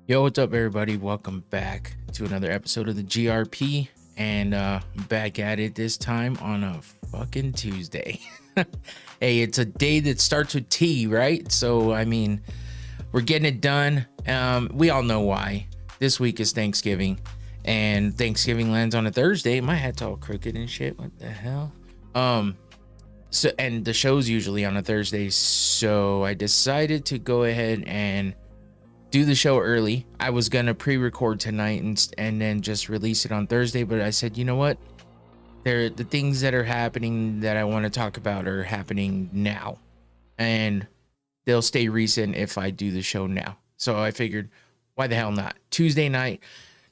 Yo, what's up, everybody? Welcome back to another episode of the GRP, and back at it this time on a fucking Tuesday. Hey, it's a day that starts with T, right? So, I mean, we're getting it done. We all know why. This week is Thanksgiving, and Thanksgiving lands on a Thursday. My hat's all crooked and shit. What the hell? So, and the show's usually on a Thursday, so I decided to go ahead and do the show early. I was gonna pre-record tonight and then just release it on Thursday, but I said, you know what? The things that are happening that I want to talk about are happening now, and they'll stay recent if I do the show now. So I figured, why the hell not? Tuesday night,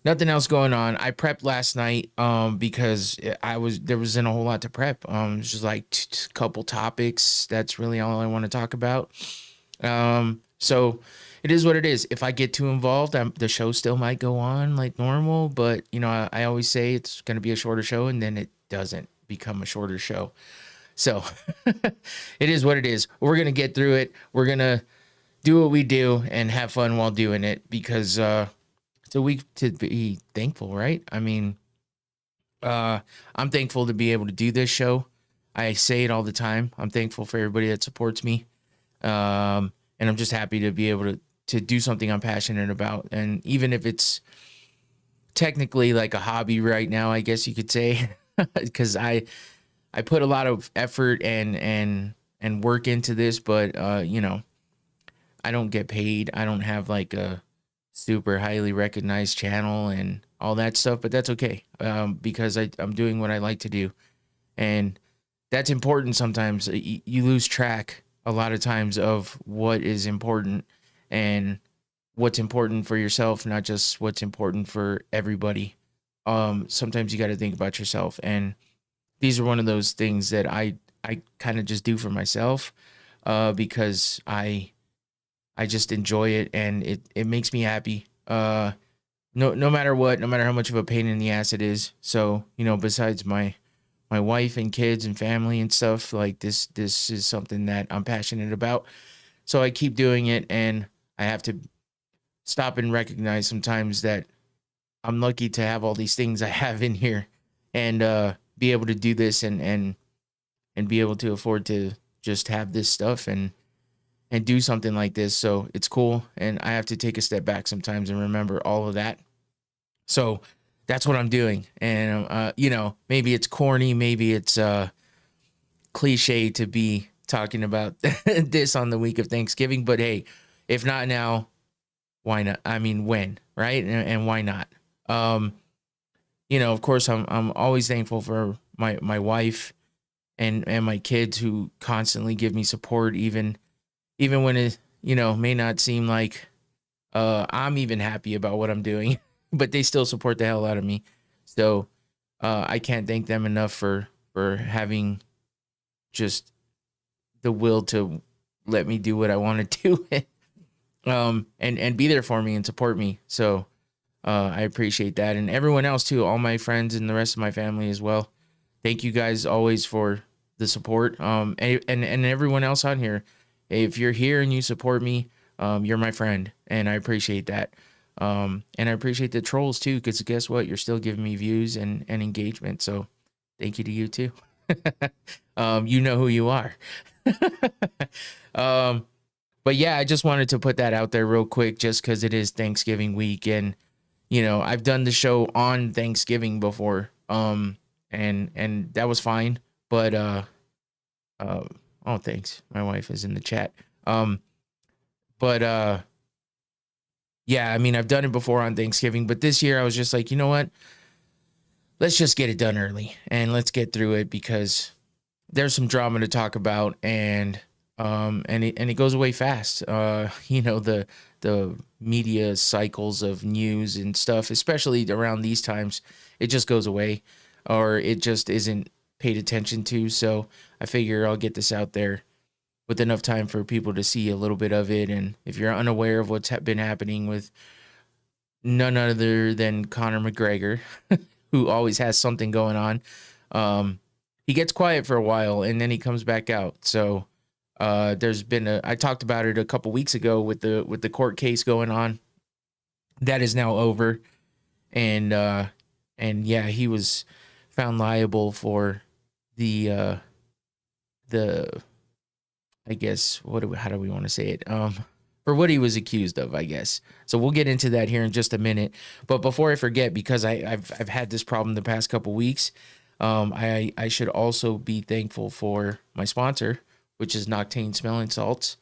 nothing else going on. I prepped last night because there wasn't a whole lot to prep. It's just like a couple topics. That's really all I want to talk about. So it is what it is. If I get too involved, the show still might go on like normal, but you know, I always say it's going to be a shorter show, and then it doesn't become a shorter show. So it is what it is. We're going to get through it. We're going to do what we do and have fun while doing it, because it's a week to be thankful, right? I mean, I'm thankful to be able to do this show. I say it all the time. I'm thankful for everybody that supports me. And I'm just happy to be able to do something I'm passionate about. And even if it's technically like a hobby right now, I guess you could say, because I put a lot of effort and work into this, but you know, I don't get paid. I don't have like a super highly recognized channel and all that stuff, but that's okay, because I'm doing what I like to do. And that's important. Sometimes you lose track a lot of times of what is important and what's important for yourself, not just what's important for everybody. Sometimes you got to think about yourself, and these are one of those things that I kind of just do for myself, because I just enjoy it, and it makes me happy. No matter what, no matter how much of a pain in the ass it is. So, you know, besides my wife and kids and family and stuff, like this is something that I'm passionate about. So I keep doing it, and I have to stop and recognize sometimes that I'm lucky to have all these things I have in here, and be able to do this, and be able to afford to just have this stuff and do something like this. So it's cool, and I have to take a step back sometimes and remember all of that. So that's what I'm doing. And you know, maybe it's corny, maybe it's cliche to be talking about this on the week of Thanksgiving, but hey, if not now, why not? I mean, when, right? And why not? You know, of course, I'm always thankful for my wife and my kids, who constantly give me support, even when it, you know, may not seem like I'm even happy about what I'm doing, but they still support the hell out of me. So I can't thank them enough for having just the will to let me do what I want to do, and be there for me and support me. So I appreciate that, and everyone else too, all my friends and the rest of my family as well. Thank you guys always for the support. And everyone else on here, if you're here and you support me, you're my friend, and I appreciate that. And I appreciate the trolls too, because guess what? You're still giving me views and engagement. So thank you to you too. You know who you are. But yeah, I just wanted to put that out there real quick, just because it is Thanksgiving week, and you know, I've done the show on Thanksgiving before, and that was fine. But oh, thanks. My wife is in the chat. But yeah, I mean, I've done it before on Thanksgiving, but this year I was just like, you know what? Let's just get it done early, and let's get through it, because there's some drama to talk about, and it goes away fast. You know, the media cycles of news and stuff, especially around these times, it just goes away, or it just isn't paid attention to. So I figure I'll get this out there with enough time for people to see a little bit of it. And if you're unaware of what's been happening with none other than Conor McGregor, who always has something going on, he gets quiet for a while and then he comes back out. So there's been I talked about it a couple weeks ago with the court case going on, that is now over. And yeah, he was found liable for the I guess how do we want to say it? For what he was accused of, I guess. So we'll get into that here in just a minute. But before I forget, because I've had this problem the past couple weeks, I should also be thankful for my sponsor, which is Noctane smelling salts.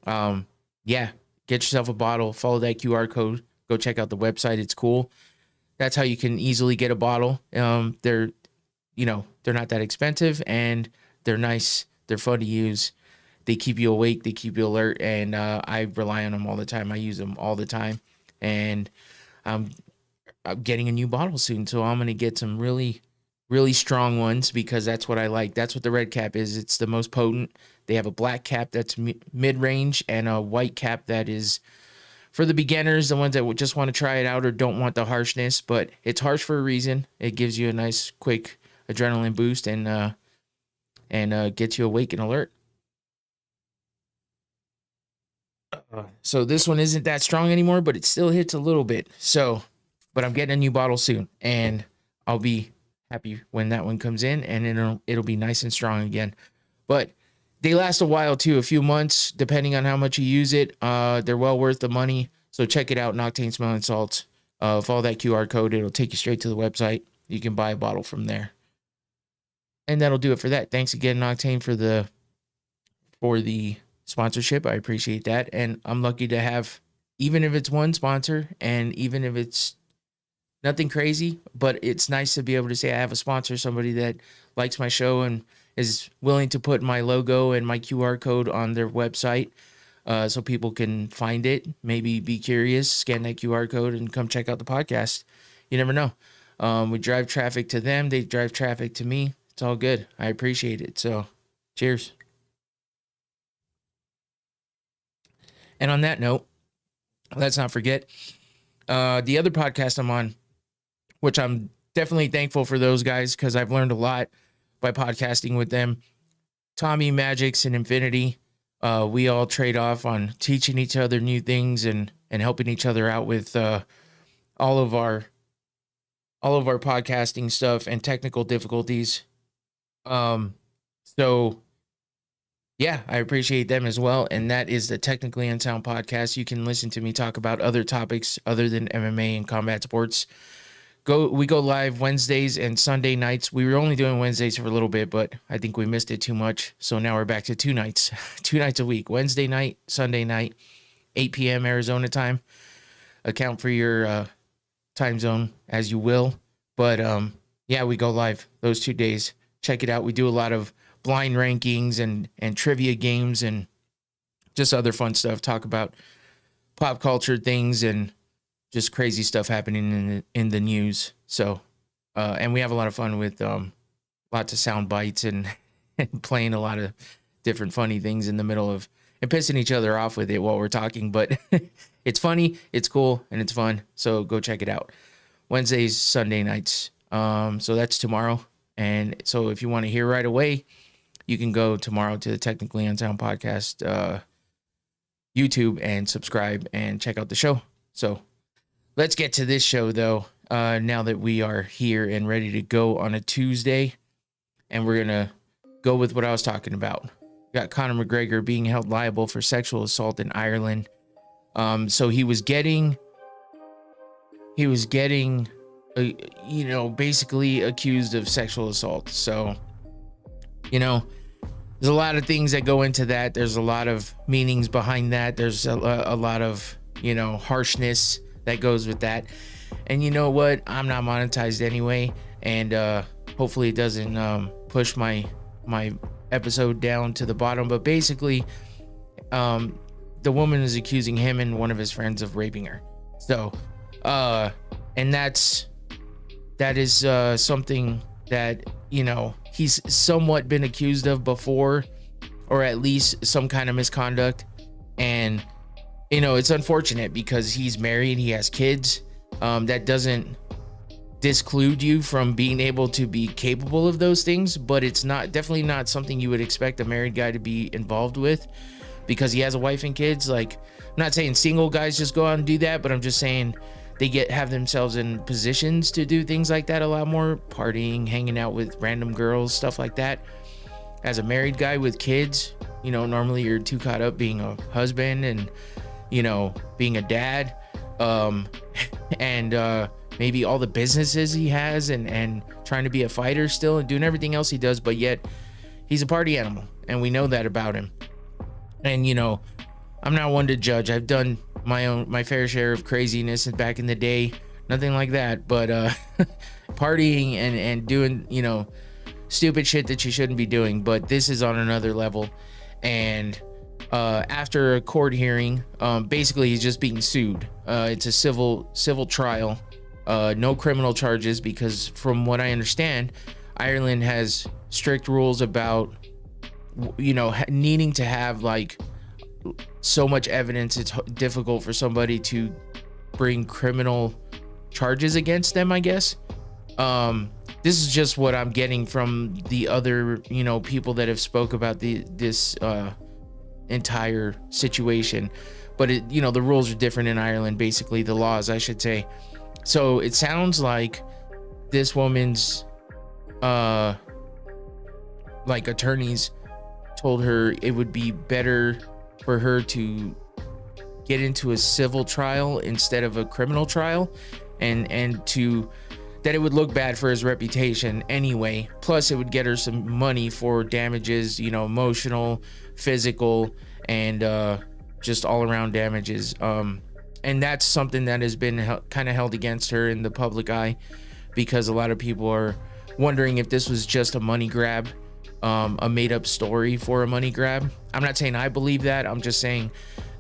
Yeah, get yourself a bottle, follow that QR code, go check out the website. It's cool. That's how you can easily get a bottle. They're not that expensive, and they're nice. They're fun to use. They keep you awake. They keep you alert, and I rely on them all the time. I use them all the time, and I'm getting a new bottle soon, so I'm gonna get some really, really strong ones because that's what I like. That's what the red cap is. It's the most potent. They have a black cap that's mid-range and a white cap that is for the beginners, the ones that just want to try it out or don't want the harshness. But it's harsh for a reason. It gives you a nice, quick adrenaline boost and gets you awake and alert. So this one isn't that strong anymore, but it still hits a little bit. So, but I'm getting a new bottle soon, and I'll be happy when that one comes in, and it'll be nice and strong again. But they last a while too, a few months, depending on how much you use it. They're well worth the money. So check it out, Noctane Smelling Salts. Follow that QR code. It'll take you straight to the website. You can buy a bottle from there. And that'll do it for that. Thanks again, Noctane, for the sponsorship. I appreciate that. And I'm lucky to have, even if it's one sponsor and even if it's nothing crazy, but it's nice to be able to say I have a sponsor, somebody that likes my show and is willing to put my logo and my QR code on their website so people can find it, maybe be curious, scan that QR code and come check out the podcast. You never know. We drive traffic to them. They drive traffic to me. It's all good. I appreciate it. So cheers. And on that note, let's not forget the other podcast I'm on, which I'm definitely thankful for those guys because I've learned a lot by podcasting with them. Tommy, Magix, and Infinity. We all trade off on teaching each other new things and helping each other out with all of our podcasting stuff and technical difficulties. So yeah, I appreciate them as well. And that is the Technically Unsound podcast. You can listen to me talk about other topics other than MMA and combat sports. We go live Wednesdays and Sunday nights. We were only doing Wednesdays for a little bit, but I think we missed it too much. So now we're back to 2 nights, 2 nights a week, Wednesday night, Sunday night, 8 p.m. Arizona time. Account for your time zone as you will. But yeah, we go live those 2 days. Check it out. We do a lot of blind rankings and trivia games and just other fun stuff. Talk about pop culture things and just crazy stuff happening in the news. So, and we have a lot of fun with lots of sound bites and playing a lot of different funny things in the middle of and pissing each other off with it while we're talking. But it's funny, it's cool, and it's fun. So go check it out. Wednesdays, Sunday nights. So that's tomorrow. And so if you want to hear right away, you can go tomorrow to the Technically Unsound podcast YouTube and subscribe and check out the show. So let's get to this show, though, now that we are here and ready to go on a Tuesday. And we're going to go with what I was talking about. We got Conor McGregor being held liable for sexual assault in Ireland. So he was getting, basically accused of sexual assault. So, there's a lot of things that go into that. There's a lot of meanings behind that. There's a lot of, harshness that goes with that. And you know what? I'm not monetized anyway. And hopefully it doesn't push my episode down to the bottom. But basically, the woman is accusing him and one of his friends of raping her. So, and that is something that, he's somewhat been accused of before, or at least some kind of misconduct. And, it's unfortunate because he's married, he has kids. That doesn't disclude you from being able to be capable of those things, but it's definitely not something you would expect a married guy to be involved with because he has a wife and kids. Like, not saying single guys just go out and do that, but I'm just saying they have themselves in positions to do things like that a lot more, partying, hanging out with random girls, stuff like that. As a married guy with kids, you know, normally you're too caught up being a husband and, you know, being a dad, and maybe all the businesses he has, and trying to be a fighter still and doing everything else he does, but yet he's a party animal, and we know that about him. And, you know, I'm not one to judge. I've done my fair share of craziness back in the day, nothing like that, but partying and doing, you know, stupid shit that you shouldn't be doing. But this is on another level. And after a court hearing, basically he's just being sued. It's a civil trial, no criminal charges, because from what I understand, Ireland has strict rules about, you know, needing to have like so much evidence. It's difficult for somebody to bring criminal charges against them, I guess. This is just what I'm getting from the other, you know, people that have spoke about this entire situation. But it, you know, the rules are different in Ireland, basically the laws, I should say. So it sounds like this woman's like attorneys told her it would be better for her to get into a civil trial instead of a criminal trial, and to that it would look bad for his reputation anyway. Plus it would get her some money for damages, you know, emotional, physical, and just all around damages. And that's something that has been kind of held against her in the public eye, because a lot of people are wondering if this was just a money grab, a made up story for a money grab. I'm not saying I believe that. I'm just saying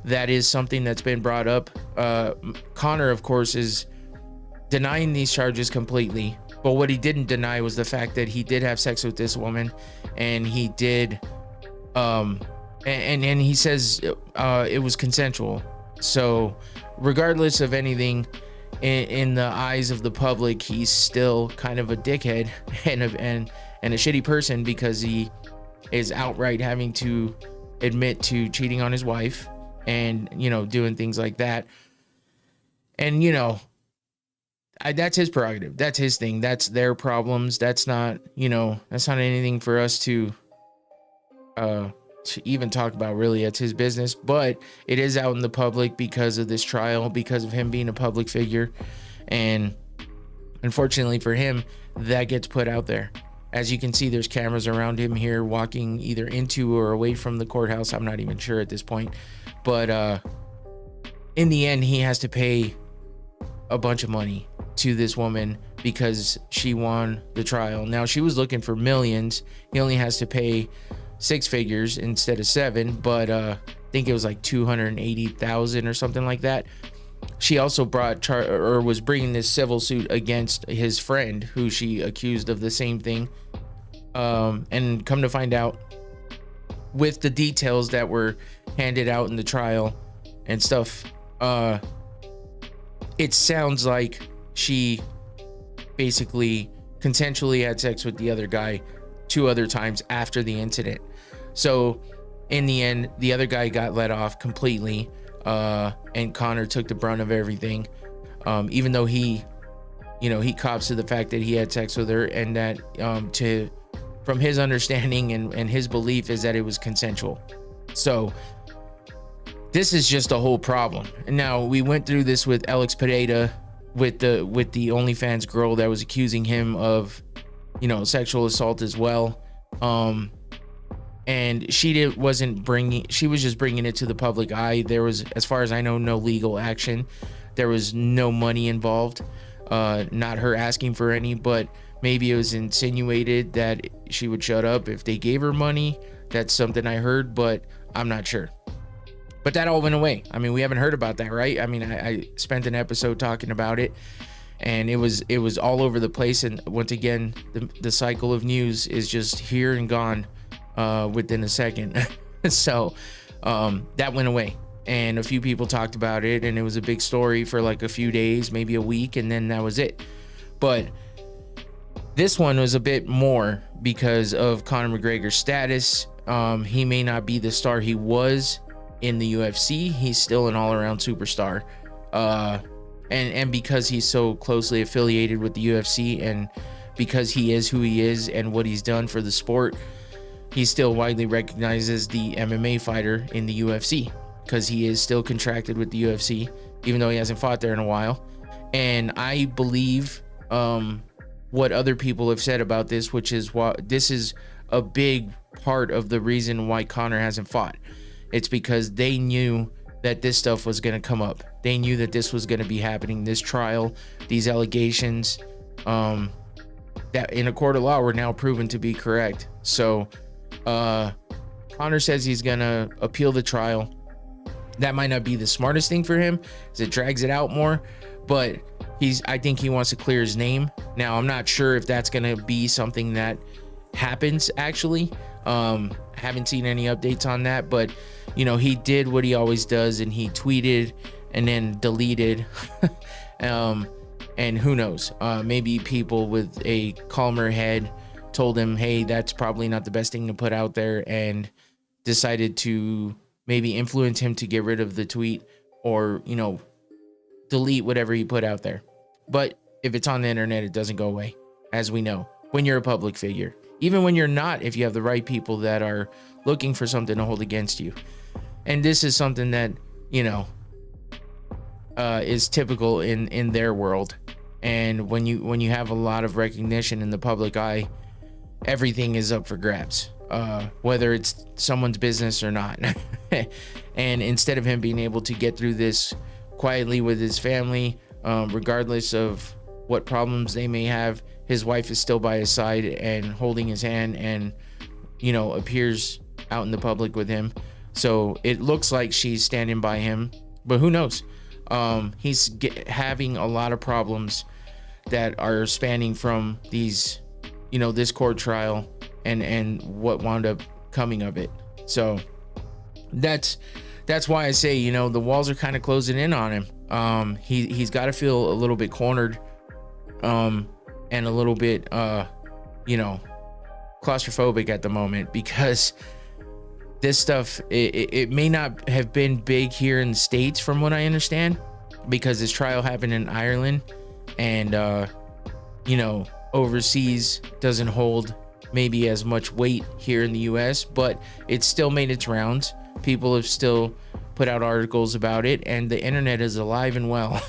that is something that's been brought up. Conor, of course, is denying these charges completely, but what he didn't deny was the fact that he did have sex with this woman, and he did and he says it was consensual. So regardless of anything, in the eyes of the public, he's still kind of a dickhead and a shitty person, because he is outright having to admit to cheating on his wife and, you know, doing things like that. And, you know, that's his prerogative. That's his thing. That's their problems. That's not, you know, that's not anything for us to even talk about, really. It's his business. But it is out in the public because of this trial, because of him being a public figure. And unfortunately for him, that gets put out there. As you can see, there's cameras around him here, walking either into or away from the courthouse. I'm not even sure at this point. But in the end, he has to pay a bunch of money to this woman because she won the trial. Now, she was looking for millions. He only has to pay 6 figures instead of 7, but I think it was like 280,000 or something like that. She also was bringing this civil suit against his friend, who she accused of the same thing. And come to find out, with the details that were handed out in the trial and stuff, it sounds like she basically consensually had sex with the other guy 2 other times after the incident. So in the end, the other guy got let off completely, and Conor took the brunt of everything, even though he cops to the fact that he had sex with her, and that from his understanding and his belief is that it was consensual. So this is just a whole problem. And now we went through this with Alex Pineda, with the OnlyFans girl that was accusing him of, you know, sexual assault as well. And she was just bringing it to the public eye. There was, as far as I know, no legal action. There was no money involved, not her asking for any, but maybe it was insinuated that she would shut up if they gave her money. That's something I heard, but I'm not sure. But that all went away. I mean, we haven't heard about that, right? I mean, I spent an episode talking about it, and it was all over the place. And once again, the cycle of news is just here and gone within a second. So that went away, and a few people talked about it, and it was a big story for like a few days, maybe a week, and then that was it. But this one was a bit more because of Conor McGregor's status. He may not be the star he was in the UFC, he's still an all-around superstar. And because he's so closely affiliated with the UFC, and because he is who he is and what he's done for the sport, he's still widely recognized as the MMA fighter in the UFC, because he is still contracted with the UFC, even though he hasn't fought there in a while. And I believe what other people have said about this, which is why this is a big part of the reason why Conor hasn't fought. It's because they knew that this stuff was going to come up. They knew that this was going to be happening, this trial, these allegations that in a court of law were now proven to be correct. So Conor says he's going to appeal the trial. That might not be the smartest thing for him, as it drags it out more, but I think he wants to clear his name. Now, I'm not sure if that's going to be something that happens, actually. Haven't seen any updates on that, but he did what he always does, and he tweeted and then deleted. And who knows, maybe people with a calmer head told him, hey, that's probably not the best thing to put out there, and decided to maybe influence him to get rid of the tweet, or delete whatever he put out there. But if it's on the internet, it doesn't go away, as we know, when you're a public figure. Even when you're not, if you have the right people that are looking for something to hold against you. And this is something that is typical in their world. And when you have a lot of recognition in the public eye, everything is up for grabs, whether it's someone's business or not. And instead of him being able to get through this quietly with his family, regardless of what problems they may have, his wife is still by his side and holding his hand, and appears out in the public with him. So it looks like she's standing by him, but who knows? He's having a lot of problems that are spanning from these, this court trial and what wound up coming of it. So that's why I say, the walls are kind of closing in on him. He's got to feel a little bit cornered, and a little bit, claustrophobic at the moment, because this stuff, it may not have been big here in the States, from what I understand, because this trial happened in Ireland, and overseas doesn't hold maybe as much weight here in the US, but it still made its rounds. People have still put out articles about it, and the internet is alive and well,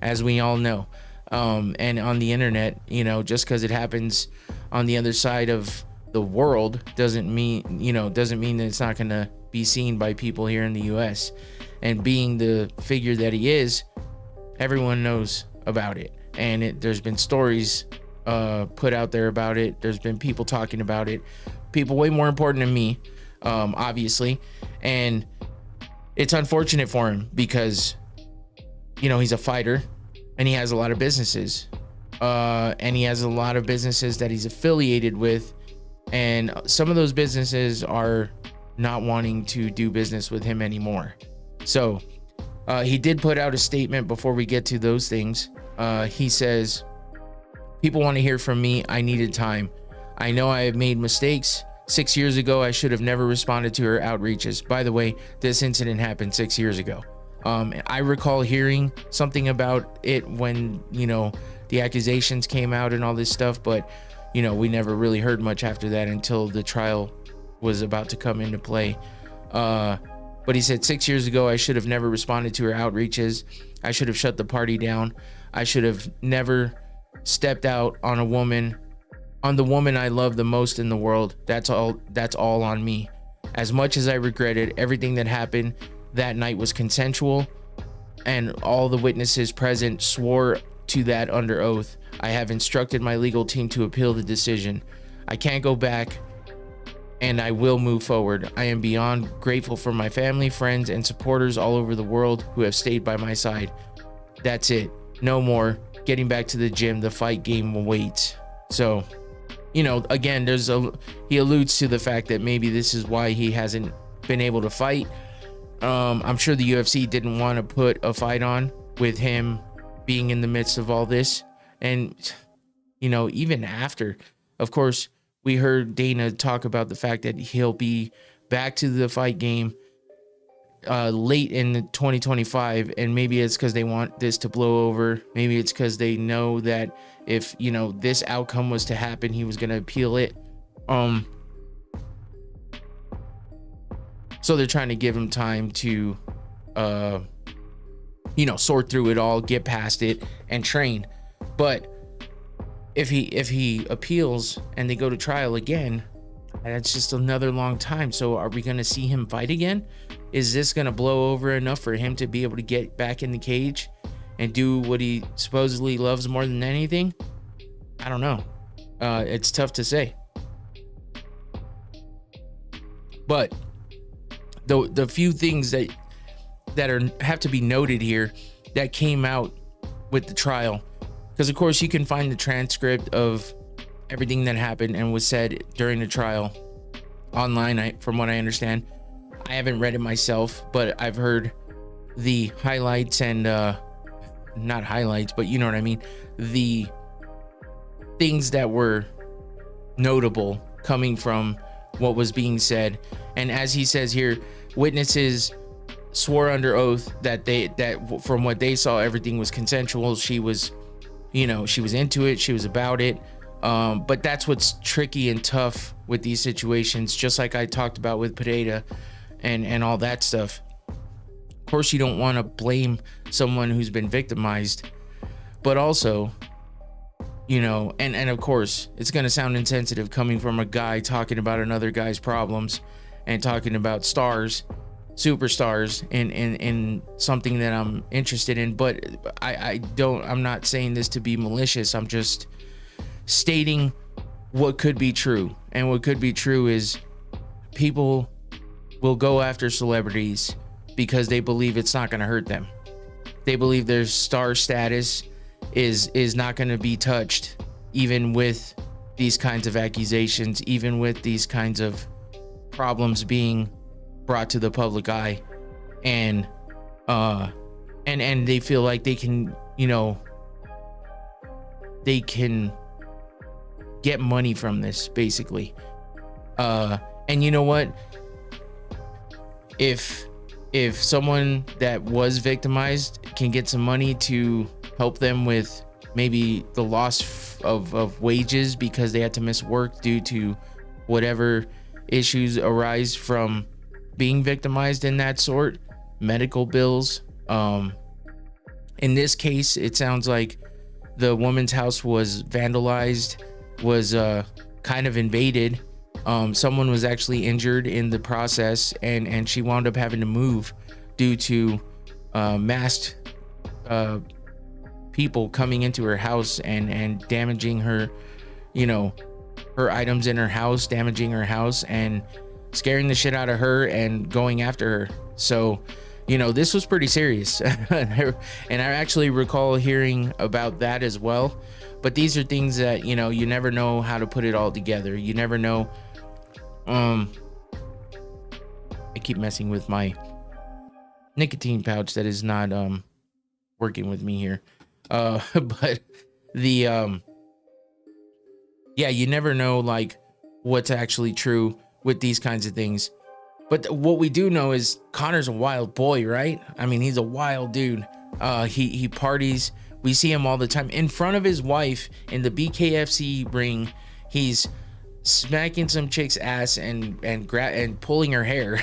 as we all know. And on the internet, just because it happens on the other side of the world doesn't mean that it's not going to be seen by people here in the US. And being the figure that he is, everyone knows about it. And there's been stories put out there about it. There's been people talking about it, people way more important than me, obviously. And it's unfortunate for him, because he's a fighter, and he has a lot of businesses, and he has a lot of businesses that he's affiliated with, and some of those businesses are not wanting to do business with him anymore. So he did put out a statement before we get to those things. He says, people want to hear from me. I needed time. I know I have made mistakes. 6 years ago, I should have never responded to her outreaches. By the way, this incident happened 6 years ago. I recall hearing something about it when, the accusations came out and all this stuff, but, we never really heard much after that until the trial was about to come into play. But he said, 6 years ago, I should have never responded to her outreaches. I should have shut the party down. I should have never stepped out on the woman I love the most in the world. That's all on me. As much as I regretted everything that happened, that night was consensual, and all the witnesses present swore to that under oath. I have instructed my legal team to appeal the decision. I can't go back, and I will move forward. I am beyond grateful for my family, friends, and supporters all over the world who have stayed by my side. That's it. No more. Getting back to the gym. The fight game awaits. So, again, he alludes to the fact that maybe this is why he hasn't been able to fight. I'm sure the UFC didn't want to put a fight on with him being in the midst of all this. And, even after, of course, we heard Dana talk about the fact that he'll be back to the fight game late in 2025, and maybe it's because they want this to blow over. Maybe it's because they know that if, you know, this outcome was to happen, he was going to appeal it. So they're trying to give him time to, you know, sort through it all, get past it, and train. But if he appeals and they go to trial again, that's just another long time. So are we going to see him fight again? Is this going to blow over enough for him to be able to get back in the cage and do what he supposedly loves more than anything? I don't know. It's tough to say. But the few things that have to be noted here that came out with the trial, because of course you can find the transcript of everything that happened and was said during the trial online. From what I understand, I haven't read it myself, but I've heard the highlights and not highlights, but you know what I mean, the things that were notable coming from what was being said. And as he says here, witnesses swore under oath that from what they saw, everything was consensual. She was, you know, she was into it, she was about it. But that's what's tricky and tough with these situations, just like I talked about with Pereira and all that stuff. Of course, you don't want to blame someone who's been victimized, but also, you know, and of course, it's going to sound insensitive coming from a guy talking about another guy's problems and talking about superstars in something that I'm interested in. But I'm not saying this to be malicious. I'm just stating what could be true. And what could be true is people will go after celebrities because they believe it's not going to hurt them. They believe their star status is not going to be touched, even with these kinds of accusations, even with these kinds of problems being brought to the public eye. And they feel like they can, you know, they can get money from this, basically. And you know what, if someone that was victimized can get some money to help them with maybe the loss of wages because they had to miss work due to whatever issues arise from being victimized in that sort, medical bills. In this case, it sounds like the woman's house was vandalized, was kind of invaded. Someone was actually injured in the process, and she wound up having to move due to masked people coming into her house and damaging her, you know, her items in her house, damaging her house and scaring the shit out of her and going after her. So, you know, this was pretty serious. And I actually recall hearing about that as well. But these are things that, you know, you never know how to put it all together. You never know. I keep messing with my nicotine pouch that is not working with me here. But the yeah, you never know like what's actually true with these kinds of things. But what we do know is Conor's a wild boy, right? I mean, he's a wild dude. He parties. We see him all the time in front of his wife in the BKFC ring. He's smacking some chick's ass and pulling her hair.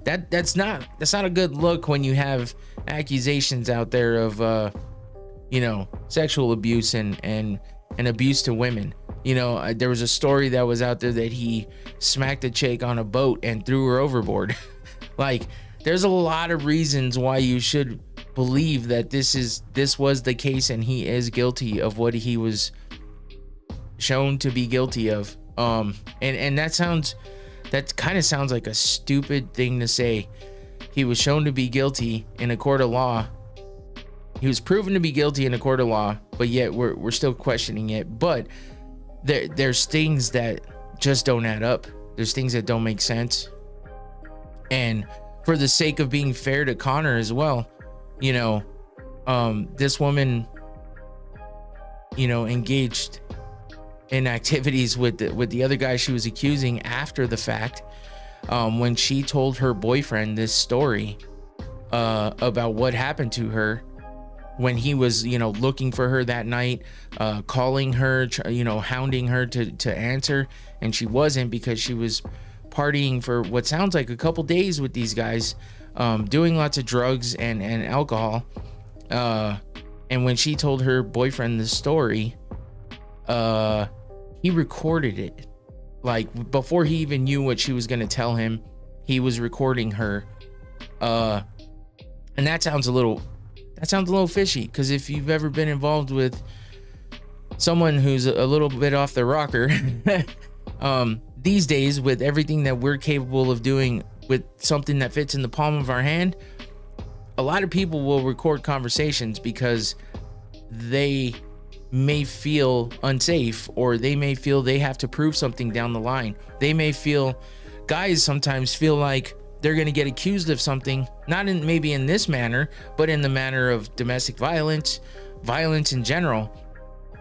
that's not a good look when you have accusations out there of you know, sexual abuse and abuse to women. You know, there was a story that was out there that he smacked a chick on a boat and threw her overboard. Like, there's a lot of reasons why you should believe that this was the case and he is guilty of what he was shown to be guilty of. And that kind of sounds like a stupid thing to say. He was shown to be guilty in a court of law. He was proven to be guilty in a court of law, but yet we're still questioning it. But there's things that just don't add up. There's things that don't make sense. And for the sake of being fair to Conor as well, you know, this woman, you know, engaged in activities with the other guy she was accusing after the fact. When she told her boyfriend this story, about what happened to her when he was, looking for her that night, calling her, hounding her to answer, and she wasn't, because she was partying for what sounds like a couple days with these guys, doing lots of drugs and alcohol. And when she told her boyfriend the story, he recorded it. Like, before he even knew what she was going to tell him, he was recording her. And that sounds a little fishy, because if you've ever been involved with someone who's a little bit off the rocker, these days, with everything that we're capable of doing with something that fits in the palm of our hand, a lot of people will record conversations because they may feel unsafe, or they may feel they have to prove something down the line. Guys sometimes feel like they're going to get accused of something, not in maybe in this manner, but in the manner of domestic violence in general,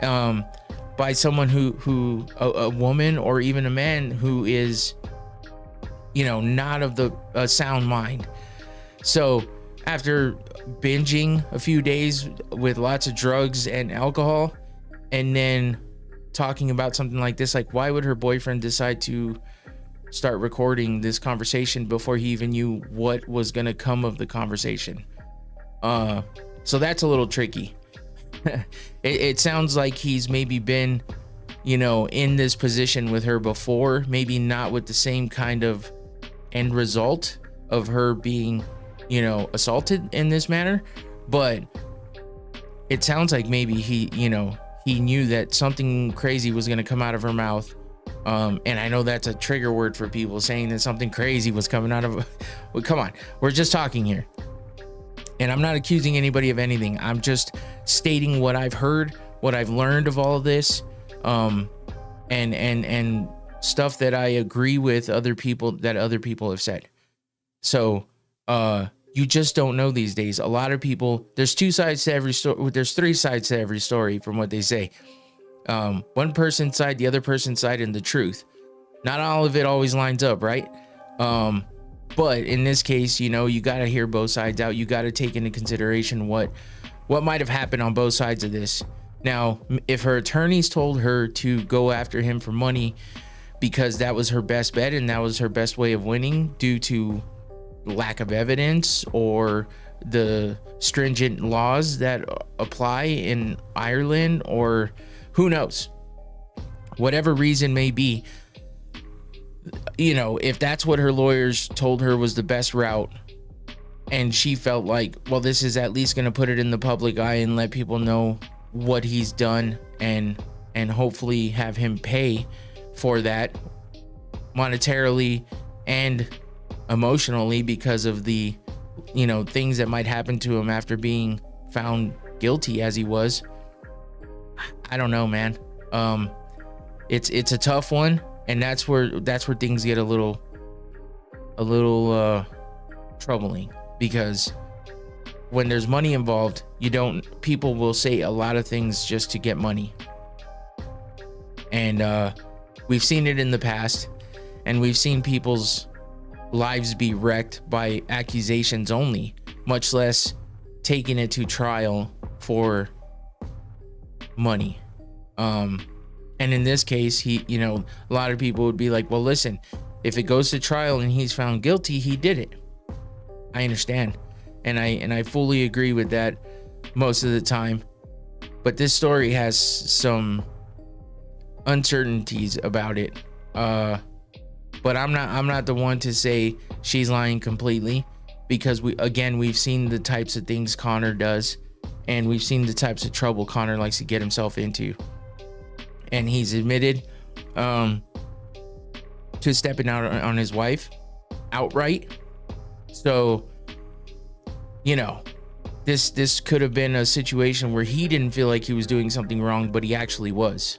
by someone who a woman or even a man who is, not of the sound mind. So after binging a few days with lots of drugs and alcohol, and then talking about something like this, like, why would her boyfriend decide to start recording this conversation before he even knew what was going to come of the conversation? So that's a little tricky. It sounds like he's maybe been, in this position with her before, maybe not with the same kind of end result of her being, assaulted in this manner, but it sounds like maybe he knew that something crazy was going to come out of her mouth. And I know that's a trigger word for people, saying that something crazy was coming out of. Well, come on, we're just talking here, and I'm not accusing anybody of anything. I'm just stating what I've heard, what I've learned of all of this, and stuff that I agree with other people have said. So you just don't know these days. A lot of people, there's two sides to every story. There's three sides to every story, from what they say. One person's side, the other person's side, and the truth. Not all of it always lines up, right? But in this case, you got to hear both sides out. You got to take into consideration what might have happened on both sides of this. Now, if her attorneys told her to go after him for money because that was her best bet and that was her best way of winning due to lack of evidence or the stringent laws that apply in Ireland, or who knows, whatever reason may be, if that's what her lawyers told her was the best route, and she felt like, well, this is at least going to put it in the public eye and let people know what he's done, and hopefully have him pay for that monetarily and emotionally, because of the things that might happen to him after being found guilty as he was. I don't know, man. It's a tough one, and that's where things get a little troubling, because when there's money involved, people will say a lot of things just to get money. And we've seen it in the past, and we've seen people's lives be wrecked by accusations only, much less taking it to trial for money. And in this case, a lot of people would be like, well, listen, if it goes to trial and he's found guilty, he did it. I understand. And I fully agree with that most of the time. But this story has some uncertainties about it. But I'm not the one to say she's lying completely, because we've seen the types of things Conor does, and we've seen the types of trouble Conor likes to get himself into. And he's admitted to stepping out on his wife outright. So, this could have been a situation where he didn't feel like he was doing something wrong, but he actually was.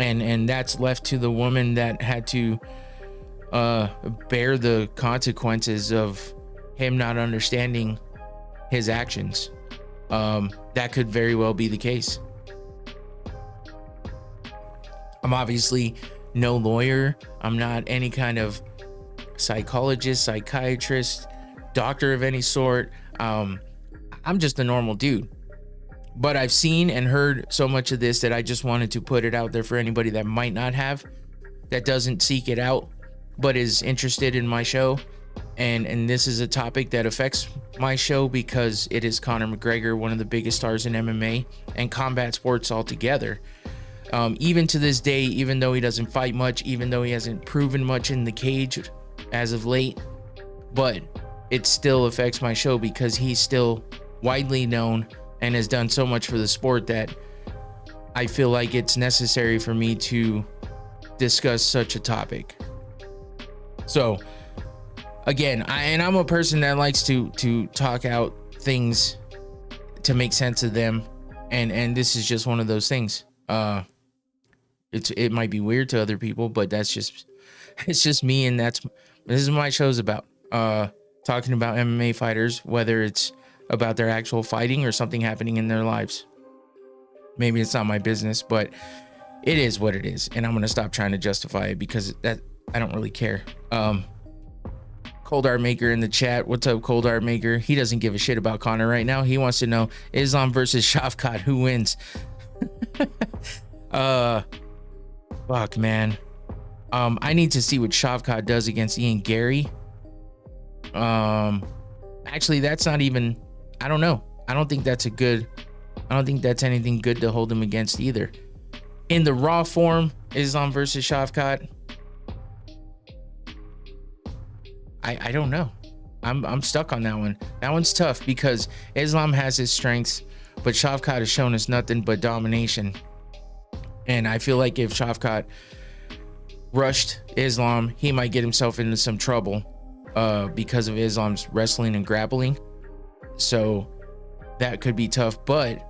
And that's left to the woman that had to bear the consequences of him not understanding his actions. That could very well be the case. I'm obviously no lawyer. I'm not any kind of psychologist, psychiatrist, doctor of any sort. I'm just a normal dude, but I've seen and heard so much of this that I just wanted to put it out there for anybody that might not have, that doesn't seek it out, but is interested in my show. And this is a topic that affects my show because it is Conor McGregor, one of the biggest stars in MMA and combat sports altogether. Even to this day, even though he doesn't fight much, even though he hasn't proven much in the cage as of late, but it still affects my show because he's still widely known and has done so much for the sport that I feel like it's necessary for me to discuss such a topic. So again, I'm a person that likes to talk out things to make sense of them, and this is just one of those things. It might be weird to other people, but it's just me, and this is what my show's about. Talking about MMA fighters, whether it's about their actual fighting or something happening in their lives. Maybe it's not my business, but it is what it is, and I'm gonna stop trying to justify it because that I don't really care. Cold Art Maker in the chat. What's up, Cold Art Maker? He doesn't give a shit about Conor right now. He wants to know Islam versus Shavkat, who wins? Fuck, man. I need to see what Shavkat does against Ian Gary. Actually, that's not even, I don't know. I don't think that's anything good to hold him against either. In the raw form, Islam versus Shavkat, I don't know. I'm stuck on that one. That one's tough because Islam has his strengths, but Shavkat has shown us nothing but domination. And I feel like if Shavkat rushed Islam, he might get himself into some trouble because of Islam's wrestling and grappling. So that could be tough. But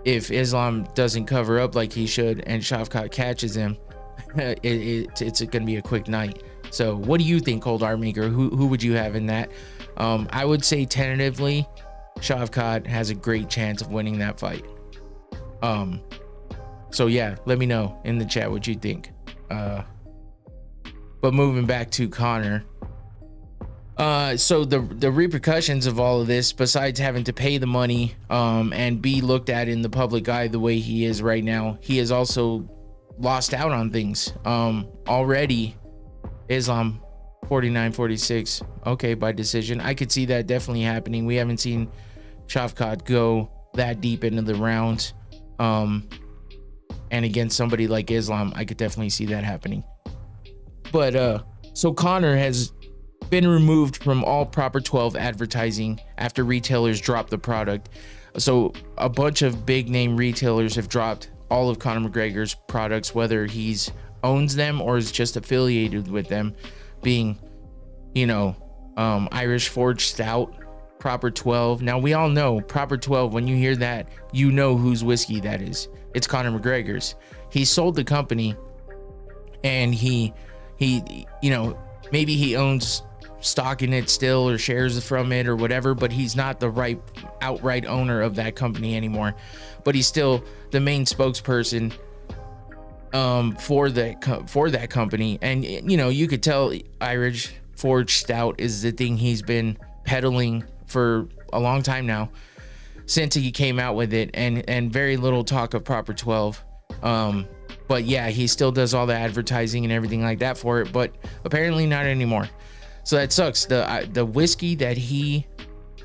if Islam doesn't cover up like he should and Shavkat catches him, it's going to be a quick night. So what do you think, Cold Art Maker? Who would you have in that? I would say tentatively, Shavkat has a great chance of winning that fight. So yeah, let me know in the chat what you think. But moving back to Conor. So the repercussions of all of this, besides having to pay the money and be looked at in the public eye the way he is right now, he has also lost out on things. Already, Islam 49-46, okay, by decision. I could see that definitely happening. We haven't seen Shavkat go that deep into the rounds. And against somebody like Islam, I could definitely see that happening. But so Conor has been removed from all Proper 12 advertising after retailers dropped the product. So a bunch of big name retailers have dropped all of Conor McGregor's products, whether he's owns them or is just affiliated with them, being, Irish Forge Stout, Proper 12. Now we all know Proper 12. When you hear that, you know whose whiskey that is. It's Conor McGregor's. He sold the company, and he maybe he owns stock in it still or shares from it or whatever, but he's not the right outright owner of that company anymore. But he's still the main spokesperson for that company. And you could tell Irish Forge Stout is the thing he's been peddling for a long time now, since he came out with it, and very little talk of Proper 12. But yeah, he still does all the advertising and everything like that for it, but apparently not anymore. So that sucks. The whiskey that he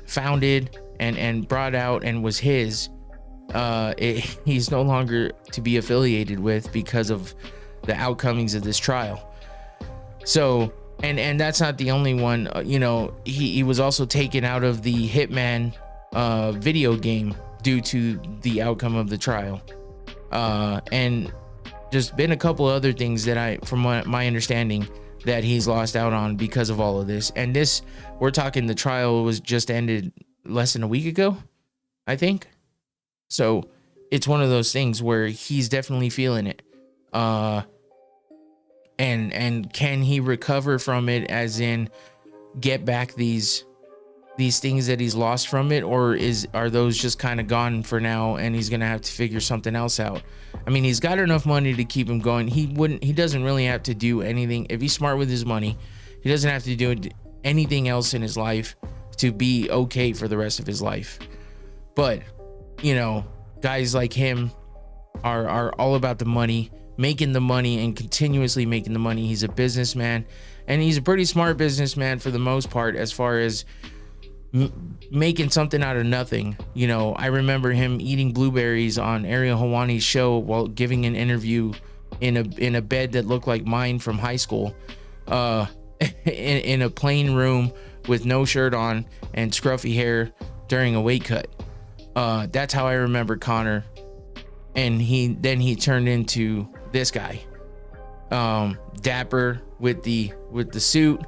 founded and brought out and was his, he's no longer to be affiliated with because of the outcomings of this trial. So and that's not the only one. He was also taken out of the Hitman video game due to the outcome of the trial, and just been a couple other things that from my understanding, that he's lost out on because of all of this. And this, we're talking, the trial was just ended less than a week ago, I think. So it's one of those things where he's definitely feeling it. And can he recover from it, as in get back these things that he's lost from it, or are those just kind of gone for now and he's gonna have to figure something else out? I mean, he's got enough money to keep him going. He doesn't really have to do anything. If he's smart with his money, he doesn't have to do anything else in his life to be okay for the rest of his life. But, you know, guys like him are all about the money, making the money and continuously making the money. He's a businessman, and he's a pretty smart businessman for the most part, as far as making something out of nothing. You know, I remember him eating blueberries on Ariel Helwani's show while giving an interview in a bed that looked like mine from high school, in a plain room with no shirt on and scruffy hair during a weight cut. That's how I remember Conor. And he turned into this guy, dapper with the suit,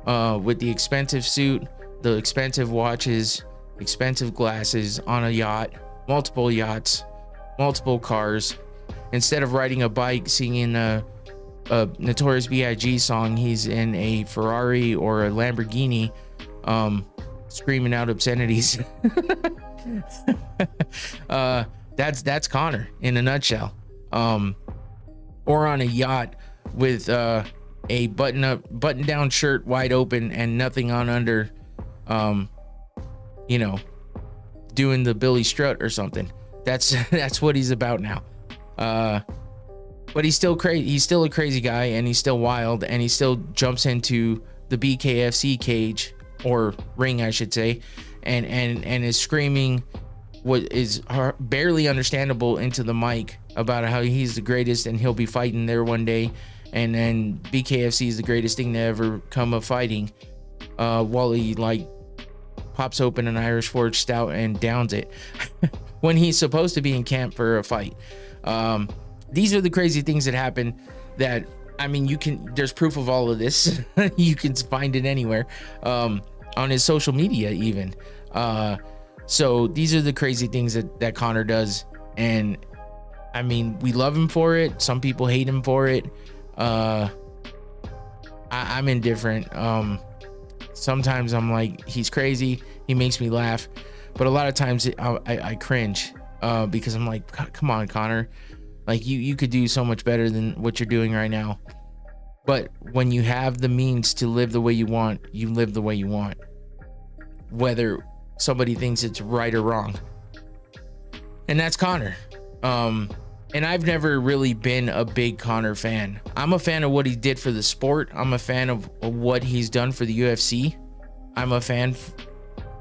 with the expensive suit, the expensive watches, expensive glasses, on a yacht, multiple yachts, multiple cars. Instead of riding a bike singing a Notorious B.I.G. song, he's in a Ferrari or a Lamborghini, screaming out obscenities. That's Conor in a nutshell. Or on a yacht with a button down shirt wide open and nothing on under, you know, doing the Billy Strut or something. That's what he's about now. But he's still crazy. He's still a crazy guy, and he's still wild, and he still jumps into the BKFC cage, or ring, I should say, and is screaming what is barely understandable into the mic about how he's the greatest and he'll be fighting there one day, and then BKFC is the greatest thing to ever come of fighting, while he like pops open an Irish Forge Stout and downs it when he's supposed to be in camp for a fight. These are the crazy things that happen that, I mean, there's proof of all of this. You can find it anywhere, on his social media even. So these are the crazy things that Conor does. And I mean, we love him for it. Some people hate him for it. I'm indifferent. Sometimes I'm like, he's crazy. He makes me laugh. But a lot of times I cringe, because I'm like, come on, Conor. Like, you could do so much better than what you're doing right now. But when you have the means to live the way you want, you live the way you want, whether somebody thinks it's right or wrong. And that's Conor. And I've never really been a big Conor fan. I'm a fan of what he did for the sport. I'm a fan of what he's done for the UFC. I'm a fan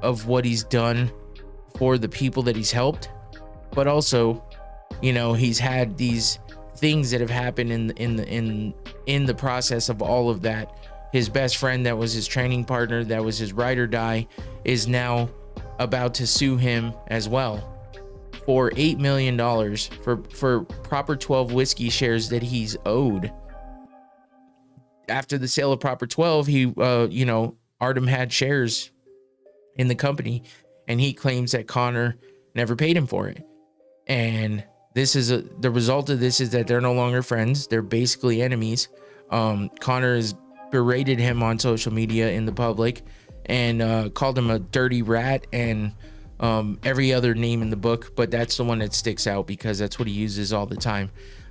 of what he's done for the people that he's helped. But also, you know, he's had these things that have happened in the process of all of that. His best friend that was his training partner, that was his ride or die, is now about to sue him as well for $8 million for Proper 12 whiskey shares that he's owed. After the sale of Proper 12, he, you know, Artem had shares in the company, and he claims that Conor never paid him for it. And this is the result of this is that they're no longer friends. They're basically enemies. Conor has berated him on social media in the public, and called him a dirty rat and every other name in the book, but that's the one that sticks out because that's what he uses all the time.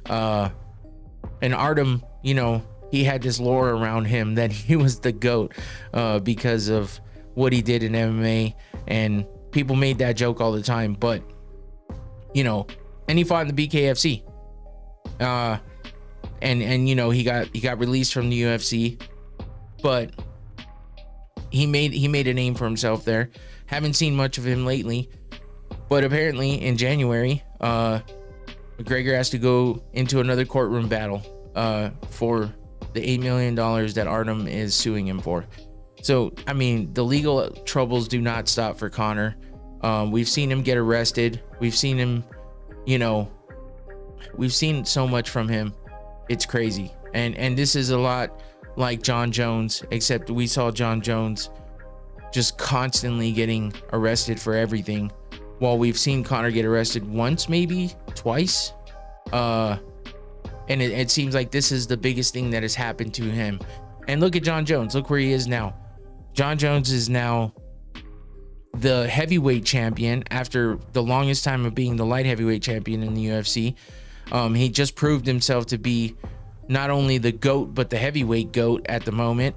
And Artem, you know, he had this lore around him that he was the GOAT because of what he did in MMA, and people made that joke all the time. But, you know, and he fought in the BKFC, and you know, he got released from the UFC, but he made a name for himself there. Haven't seen much of him lately, but apparently in January, McGregor has to go into another courtroom battle for the $8 million that Artem is suing him for. So, I mean, the legal troubles do not stop for Conor. We've seen him get arrested. We've seen him, you know, we've seen so much from him. It's crazy. And this is a lot like John Jones, except we saw John Jones just constantly getting arrested for everything, while we've seen Conor get arrested once, maybe twice. And it seems like this is the biggest thing that has happened to him. And look at John Jones. Look where he is now. John Jones is now the heavyweight champion after the longest time of being the light heavyweight champion in the UFC. He just proved himself to be not only the GOAT, but the heavyweight GOAT at the moment.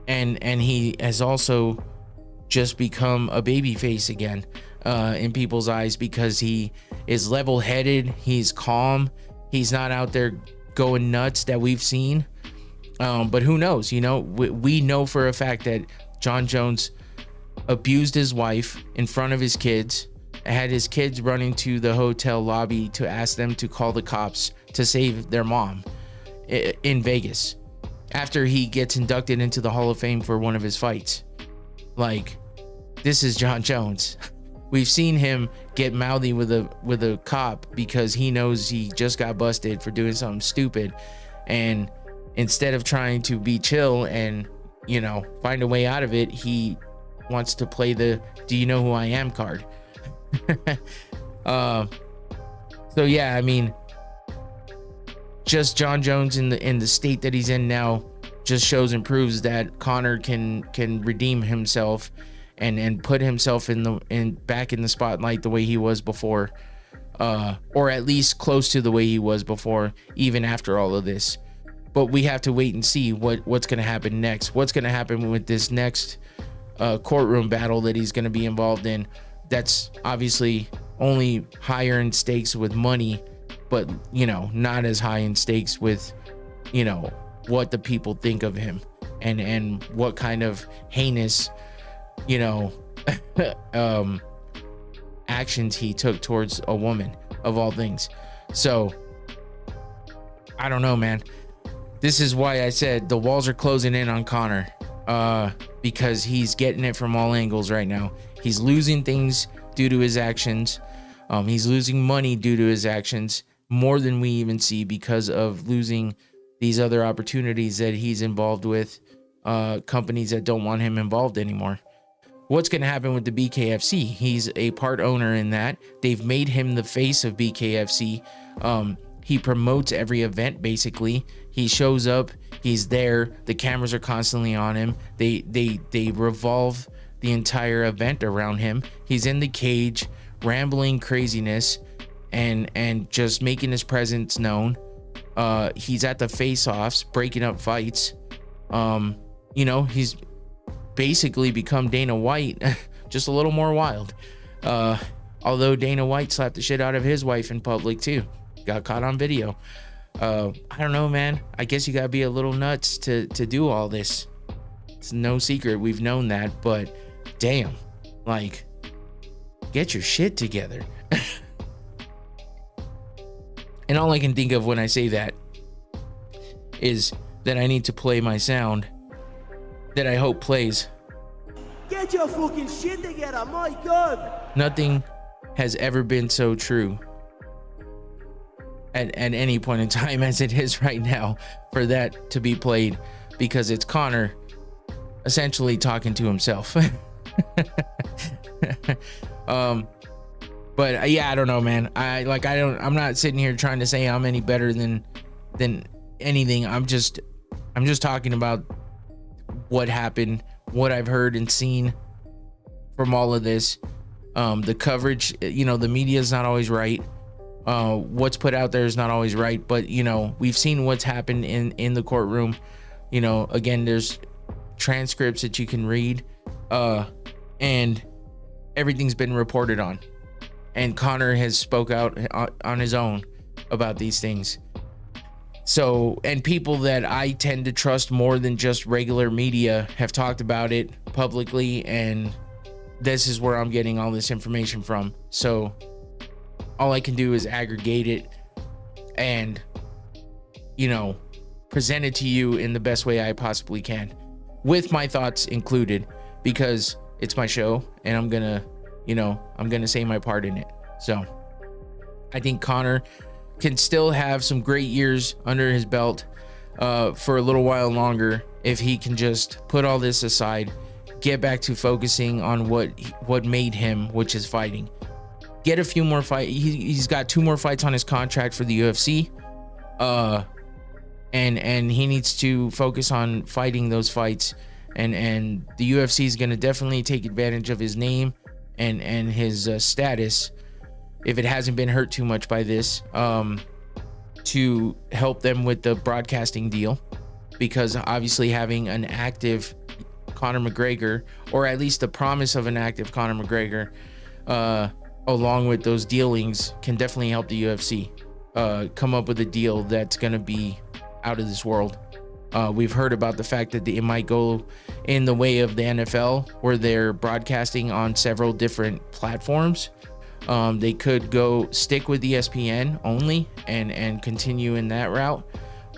And he has also just become a baby face again in people's eyes, because he is level-headed, he's calm, he's not out there going nuts that we've seen. But who knows? You know, we know for a fact that Jon Jones abused his wife in front of his kids, had his kids running to the hotel lobby to ask them to call the cops to save their mom in Vegas after he gets inducted into the Hall of Fame for one of his fights. Like, this is Jon Jones. We've seen him get mouthy with a cop because he knows he just got busted for doing something stupid, and instead of trying to be chill and, you know, find a way out of it, he wants to play the "do you know who I am" card. So yeah, I mean, just Jon Jones in the state that he's in now just shows and proves that Conor can redeem himself and put himself back in the spotlight the way he was before, or at least close to the way he was before, even after all of this. But we have to wait and see what's going to happen next. What's going to happen with this next courtroom battle that he's going to be involved in. That's obviously only higher in stakes with money, but, you know, not as high in stakes with, you know, what the people think of him and what kind of heinous, you know, actions he took towards a woman, of all things. So I don't know, man. This is why I said the walls are closing in on Conor, because he's getting it from all angles right now. He's losing things due to his actions. He's losing money due to his actions, more than we even see, because of losing these other opportunities that he's involved with, companies that don't want him involved anymore. What's going to happen with the BKFC? He's a part owner in that. They've made him the face of BKFC. He promotes every event, basically. He shows up, he's there, the cameras are constantly on him. They revolve the entire event around him. He's in the cage, rambling craziness and just making his presence known. He's at the face-offs, breaking up fights. You know, he's basically become Dana White, just a little more wild. Although Dana White slapped the shit out of his wife in public too. Got caught on video. I don't know, man. I guess you gotta be a little nuts to do all this. It's no secret, we've known that, but damn, like, get your shit together. And all I can think of when I say that is that I need to play my sound that I hope plays. Get your fucking shit together, my God. Nothing has ever been so true at any point in time as it is right now for that to be played, because it's Conor essentially talking to himself. But yeah, I don't know, man. I'm not sitting here trying to say I'm any better than anything. I'm just talking about what happened, what I've heard and seen from all of this. The coverage, you know, the media is not always right. What's put out there is not always right, but, you know, we've seen what's happened in the courtroom. You know, again, there's transcripts that you can read, and everything's been reported on, and Conor has spoke out on his own about these things. So, and people that I tend to trust more than just regular media have talked about it publicly, and this is where I'm getting all this information from. So all I can do is aggregate it and, you know, present it to you in the best way I possibly can, with my thoughts included, because it's my show and I'm gonna say my part in it. So I think Conor can still have some great years under his belt for a little while longer if he can just put all this aside, get back to focusing on what made him, which is fighting. Get a few more fights. He's got 2 more fights on his contract for the UFC, and he needs to focus on fighting those fights. And the UFC is going to definitely take advantage of his name and his status, if it hasn't been hurt too much by this, to help them with the broadcasting deal, because obviously having an active Conor McGregor, or at least the promise of an active Conor McGregor, along with those dealings, can definitely help the UFC come up with a deal that's going to be out of this world. We've heard about the fact that it might go in the way of the NFL, where they're broadcasting on several different platforms. They could go stick with ESPN only and continue in that route,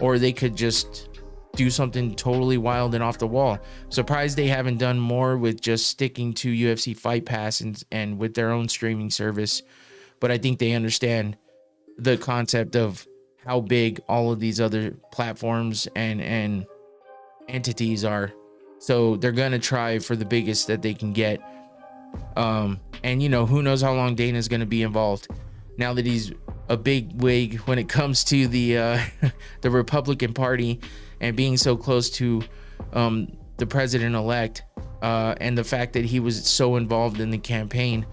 or they could just do something totally wild and off the wall. Surprised they haven't done more with just sticking to UFC Fight Pass and with their own streaming service. But I think they understand the concept of how big all of these other platforms and entities are. So they're gonna try for the biggest that they can get. And you know, who knows how long Dana's gonna be involved now that he's a big wig when it comes to the the Republican Party and being so close to the president-elect, and the fact that he was so involved in the campaign.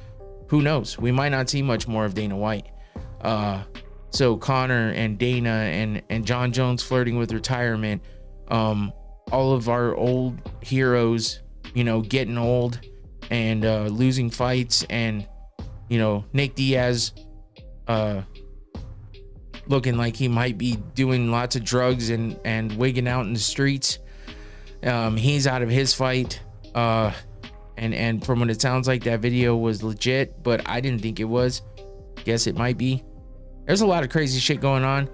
Who knows? We might not see much more of Dana White. So Conor and Dana and John Jones flirting with retirement, all of our old heroes, you know, getting old and losing fights, and you know, Nick Diaz looking like he might be doing lots of drugs and wigging out in the streets. He's out of his fight, and from what it sounds like, that video was legit, but I didn't think it was. Guess it might be. There's a lot of crazy shit going on.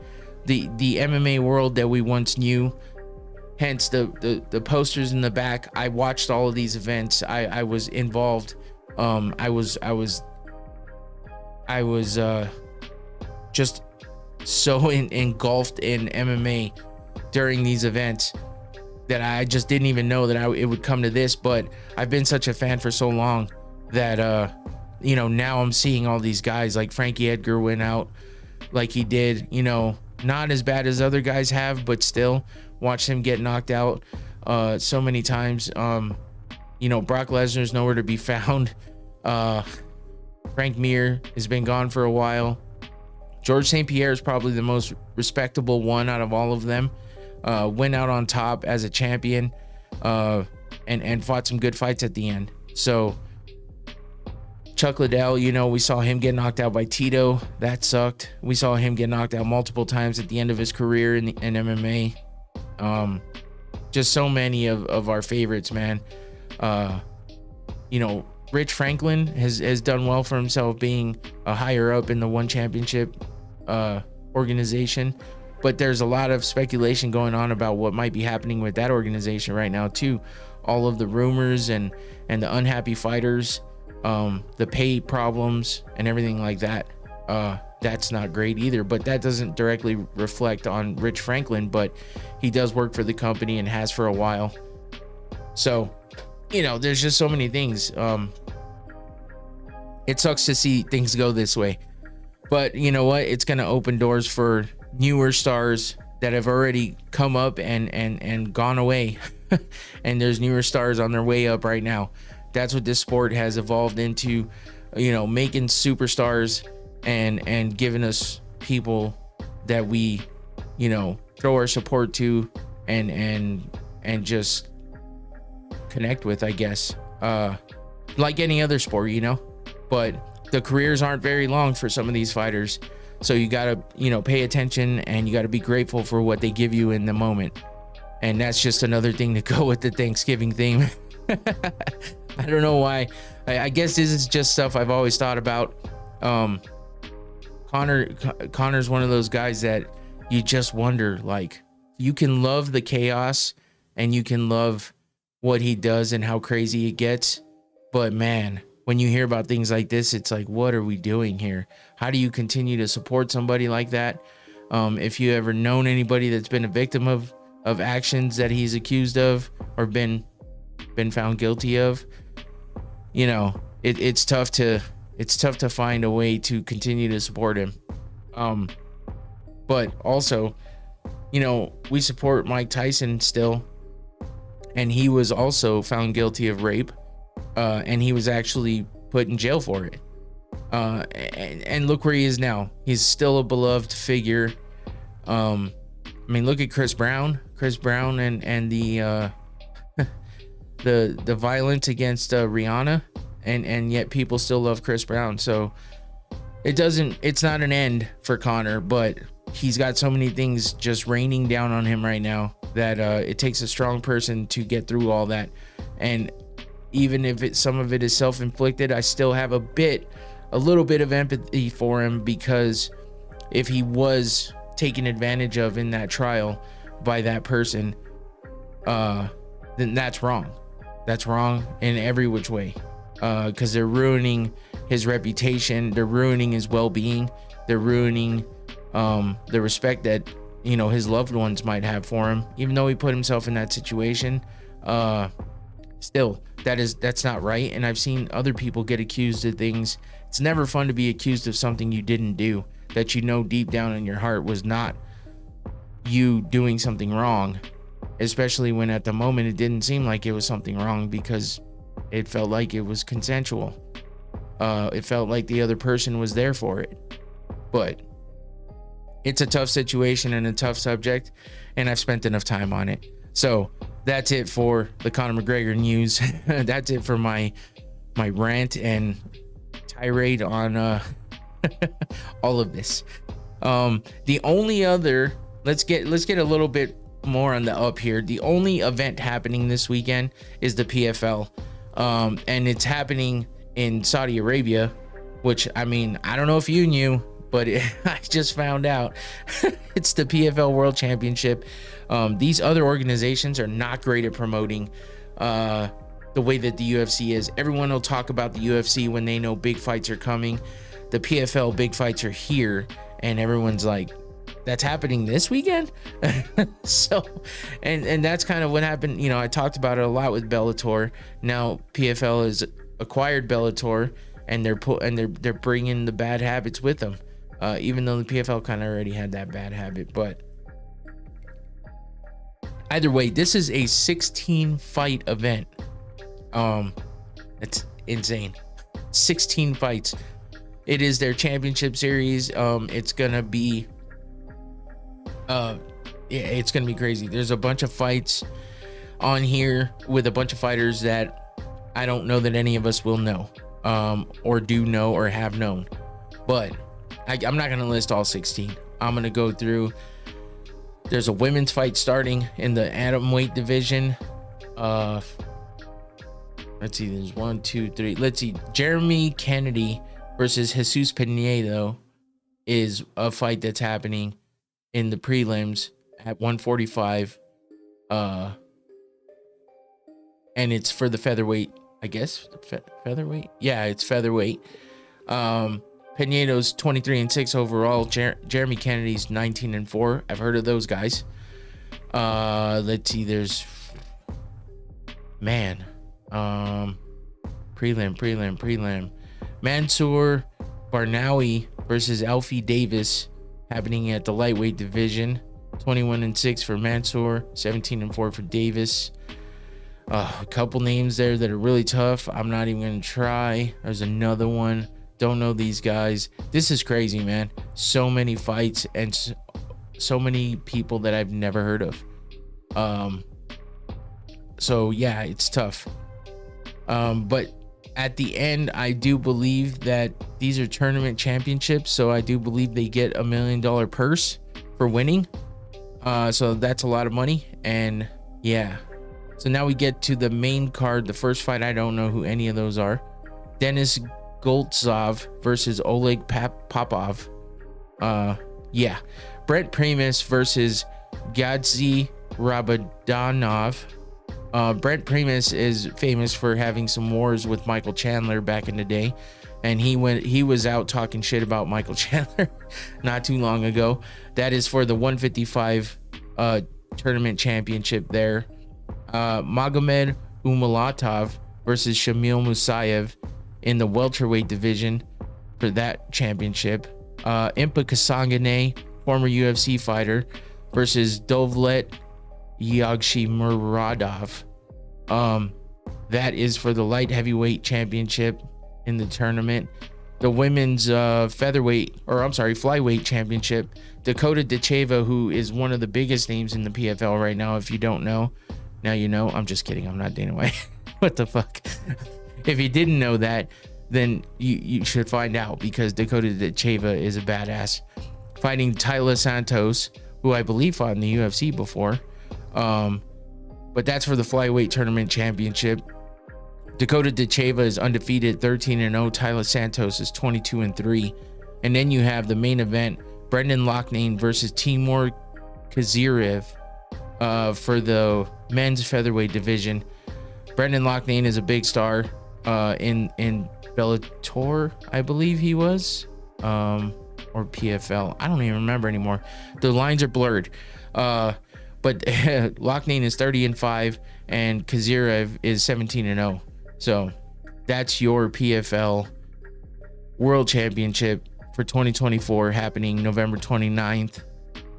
The MMA world that we once knew, hence the posters in the back. I watched all of these events. I was involved. I was just so engulfed in MMA during these events that I just didn't even know that it would come to this. But I've been such a fan for so long that you know, now I'm seeing all these guys like Frankie Edgar went out like he did, you know, not as bad as other guys have, but still watch him get knocked out so many times. You know, Brock Lesnar's nowhere to be found. Frank Mir has been gone for a while. George St. Pierre is probably the most respectable one out of all of them. Went out on top as a champion, and fought some good fights at the end. So Chuck Liddell, you know, we saw him get knocked out by Tito. That sucked. We saw him get knocked out multiple times at the end of his career in MMA. Just so many of our favorites, man. You know, Rich Franklin has done well for himself, being a higher up in the One Championship organization. But there's a lot of speculation going on about what might be happening with that organization right now too. All of the rumors and the unhappy fighters, the pay problems and everything like that. That's not great either, but that doesn't directly reflect on Rich Franklin, but he does work for the company and has for a while. So, you know, there's just so many things. It sucks to see things go this way, but you know what? It's going to open doors for newer stars that have already come up and gone away. And there's newer stars on their way up right now. That's what this sport has evolved into, you know, making superstars and giving us people that we, you know, throw our support to and just connect with, I guess, like any other sport, you know. But the careers aren't very long for some of these fighters, so you gotta, you know, pay attention and you gotta be grateful for what they give you in the moment. And that's just another thing to go with the Thanksgiving theme. I don't know why. I guess this is just stuff I've always thought about. Conor's one of those guys that you just wonder, like, you can love the chaos and you can love what he does and how crazy it gets, but man, when you hear about things like this, it's like, what are we doing here? How do you continue to support somebody like that? If you ever known anybody that's been a victim of actions that he's accused of or been found guilty of, you know, it's tough to find a way to continue to support him. But also, you know, we support Mike Tyson still, and he was also found guilty of rape, and he was actually put in jail for it. And look where he is now. He's still a beloved figure. I mean, look at Chris Brown and the the violence against Rihanna, and yet people still love Chris Brown. So it's not an end for Conor, but he's got so many things just raining down on him right now that it takes a strong person to get through all that. And even if some of it is self-inflicted, I still have a little bit of empathy for him, because if he was taken advantage of in that trial by that person, then that's wrong. That's wrong in every which way, because they're ruining his reputation, they're ruining his well-being, they're ruining the respect that his loved ones might have for him, even though he put himself in that situation. Still, that's not right. And I've seen other people get accused of things. It's never fun to be accused of something you didn't do, that deep down in your heart was not you doing something wrong, especially when at the moment it didn't seem like it was something wrong, because it felt like it was consensual. It felt like the other person was there for it. But it's a tough situation and a tough subject, and I've spent enough time on it. So that's it for the Conor McGregor news. That's it for my rant and tirade on all of this. The only other, let's get a little bit more on the up here. The only event happening this weekend is the PFL, and it's happening in Saudi Arabia, which, I mean, I don't know if you knew, but I just found out. It's the PFL World Championship. These other organizations are not great at promoting the way that the UFC is. Everyone will talk about the UFC when they know big fights are coming. The PFL big fights are here, and everyone's like, that's happening this weekend. So, and that's kind of what happened. I talked about it a lot with Bellator. Now PFL has acquired Bellator, and they're bringing the bad habits with them. Even though the PFL kind of already had that bad habit, but either way, this is a 16 fight event. It's insane. 16 fights. It is their championship series. It's gonna be it's gonna be crazy. There's a bunch of fights on here with a bunch of fighters that I don't know that any of us will know, or do know or have known. But I'm not gonna list all 16. I'm gonna go through. There's a women's fight starting in the atomweight division. Let's see, there's 1, 2, 3. Let's see, Jeremy Kennedy versus Jesus Pinedo is a fight that's happening in the prelims at 145. And it's for the featherweight, I guess. Featherweight? Yeah, it's featherweight. Pinedo's 23-6 overall. Jeremy Kennedy's 19-4. I've heard of those guys. Let's see, there's prelim. Mansour Barnawi versus Alfie Davis happening at the lightweight division. 21-6 for Mansour, 17-4 for Davis. A couple names there that are really tough. I'm not even gonna try. There's another one. Don't know these guys. This is crazy, man. So many fights and so many people that I've never heard of. So yeah, it's tough. But at the end, I do believe that these are tournament championships, so I do believe they get $1 million purse for winning. So that's a lot of money. And yeah, so now we get to the main card. The first fight, I don't know who any of those are. Denis Goltsov versus Oleg Popov. Yeah, Brent Primus versus Gadzi Rabadanov. Brent Primus is famous for having some wars with Michael Chandler back in the day, and he was out talking shit about Michael Chandler not too long ago. That is for the 155 tournament championship there. Magomed Umalatov versus Shamil Musayev in the welterweight division for that championship. Impa Kasangane, former UFC fighter, versus Dovlet Yagshimuradov. That is for the light heavyweight championship in the tournament. The women's flyweight championship. Dakota Dacheva, who is one of the biggest names in the PFL right now, if you don't know, Now you know. I'm just kidding. I'm not Dana White. What the fuck? If you didn't know that, then you should find out, because Dakota Decheva is a badass, fighting Tyler Santos, who I believe fought in the UFC before. But that's for the flyweight tournament championship. Dakota Decheva is undefeated, 13-0. Tyler Santos is 22-3. And then you have the main event, Brendan Loughnane versus Timur Kazirev for the men's featherweight division. Brendan Loughnane is a big star in Bellator, I believe he was, or PFL. I don't even remember anymore. The lines are blurred. But Loughnane is 30-5 and Kazirev is 17-0. So that's your PFL World Championship for 2024, happening November 29th,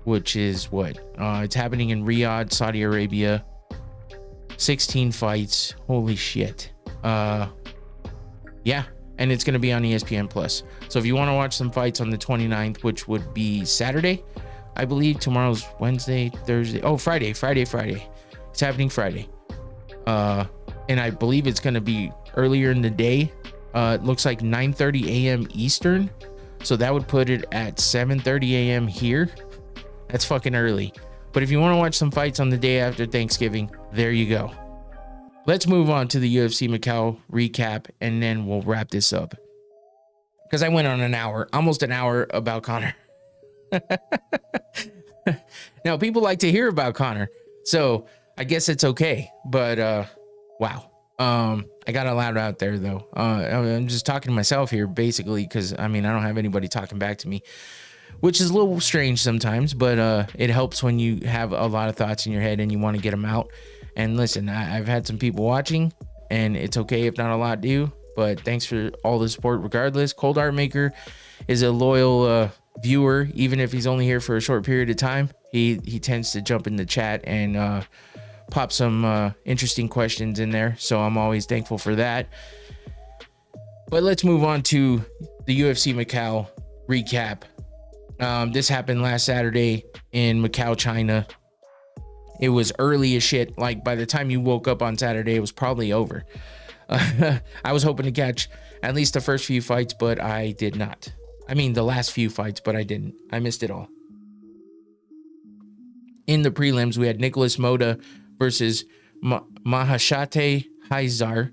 which is what? It's happening in Riyadh, Saudi Arabia. 16 fights. Holy shit. Yeah. And it's going to be on ESPN Plus. So if you want to watch some fights on the 29th, which would be Saturday, I believe. Tomorrow's Wednesday, Thursday. Oh, Friday. It's happening Friday. And I believe it's going to be earlier in the day. It looks like 9:30 a.m. Eastern. So that would put it at 7:30 a.m. here. That's fucking early. But if you want to watch some fights on the day after Thanksgiving, there you go. Let's move on to the UFC Macau recap, and then we'll wrap this up. Because I went on an hour, almost an hour, about Conor. Now, people like to hear about Conor, so I guess it's okay. But wow. I got a loud out there though. I'm just talking to myself here basically, because I mean I don't have anybody talking back to me, which is a little strange sometimes, but it helps when you have a lot of thoughts in your head and you want to get them out. And listen, I've had some people watching, and it's okay if not a lot do, but thanks for all the support regardless. Cold Art Maker is a loyal viewer, even if he's only here for a short period of time. He tends to jump in the chat and pop some interesting questions in there, so I'm always thankful for that. But let's move on to the UFC Macau recap. This happened last Saturday in Macau, China. It was early as shit. Like by the time you woke up on Saturday, it was probably over. I was hoping to catch at least the first few fights, but I did not. I mean the last few fights, but I didn't. I missed it all. In the prelims, we had Nicholas Moda versus Mahashate Haizar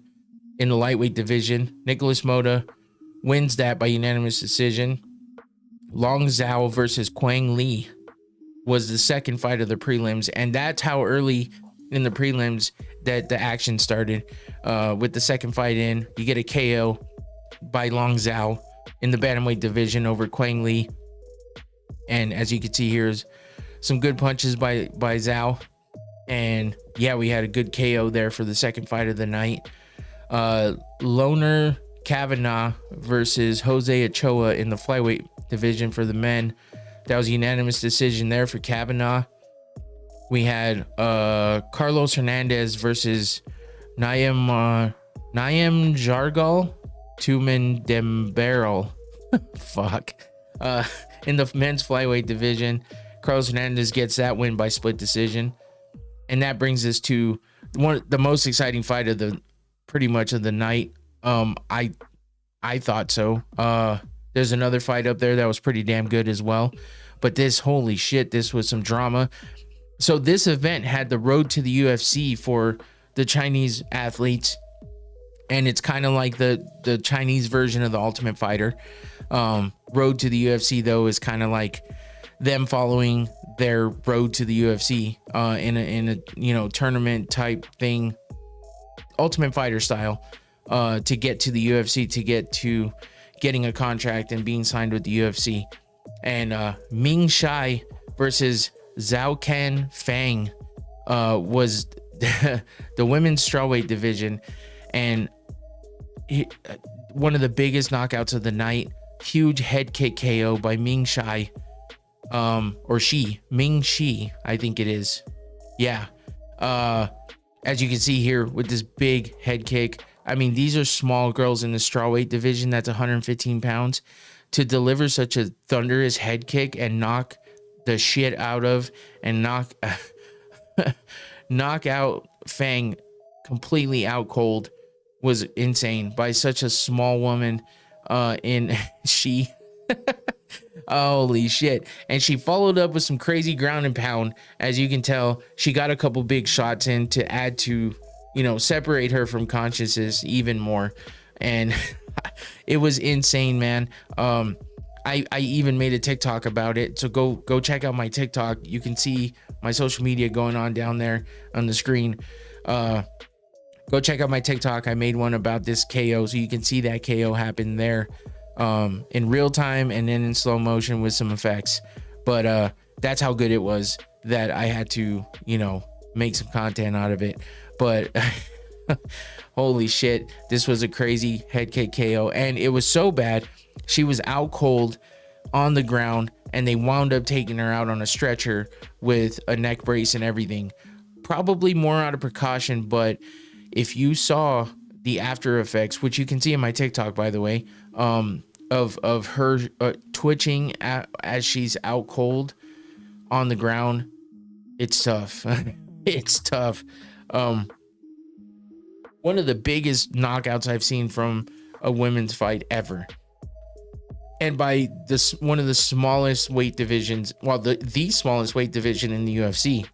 in the lightweight division. Nicholas Moda wins that by unanimous decision. Long Zhao versus Quang Li was the second fight of the prelims, and that's how early in the prelims that the action started. With the second fight in, you get a KO by Long Zhao in the bantamweight division over Quang Li, and as you can see here is some good punches by Zhao. And yeah, we had a good KO there for the second fight of the night. Loner Kavanaugh versus Jose Ochoa in the flyweight division for the men. That was a unanimous decision there for Kavanaugh. We had Carlos Hernandez versus Naim Jargal Tumen Dembarrel. Fuck. In the men's flyweight division, Carlos Hernandez gets that win by split decision. And that brings us to the most exciting fight of the pretty much of the night. I thought so. There's another fight up there that was pretty damn good as well. But this, holy shit, this was some drama. So this event had the road to the UFC for the Chinese athletes. And it's kind of like the Chinese version of the Ultimate Fighter. Road to the UFC, though, is kind of like them following their road to the UFC in a tournament type thing, Ultimate Fighter style, to get to the UFC, to get to getting a contract and being signed with the UFC. And Ming Shai versus Zhao Kan Fang was the women's strawweight division, and one of the biggest knockouts of the night. Huge head kick KO by Ming Shai. Ming Shi, I think it is. Yeah. As you can see here with this big head kick. I mean, these are small girls in the strawweight division. That's 115 pounds. To deliver such a thunderous head kick and knock the shit out of and knock out Fang completely out cold was insane by such a small woman. She holy shit. And she followed up with some crazy ground and pound. As you can tell, she got a couple big shots in to add to, separate her from consciousness even more. And it was insane, man. I even made a TikTok about it. So go check out my TikTok. You can see my social media going on down there on the screen. Go check out my TikTok. I made one about this KO, so you can see that KO happen there in real time and then in slow motion with some effects. But that's how good it was that I had to, make some content out of it. But holy shit, this was a crazy head kick KO. And it was so bad, she was out cold on the ground, and they wound up taking her out on a stretcher with a neck brace and everything. Probably more out of precaution, but if you saw the after effects, which you can see in my TikTok, by the way, of her twitching as she's out cold on the ground, it's tough. It's tough. One of the biggest knockouts I've seen from a women's fight ever. And by one of the smallest weight divisions, well, the smallest weight division in the UFC.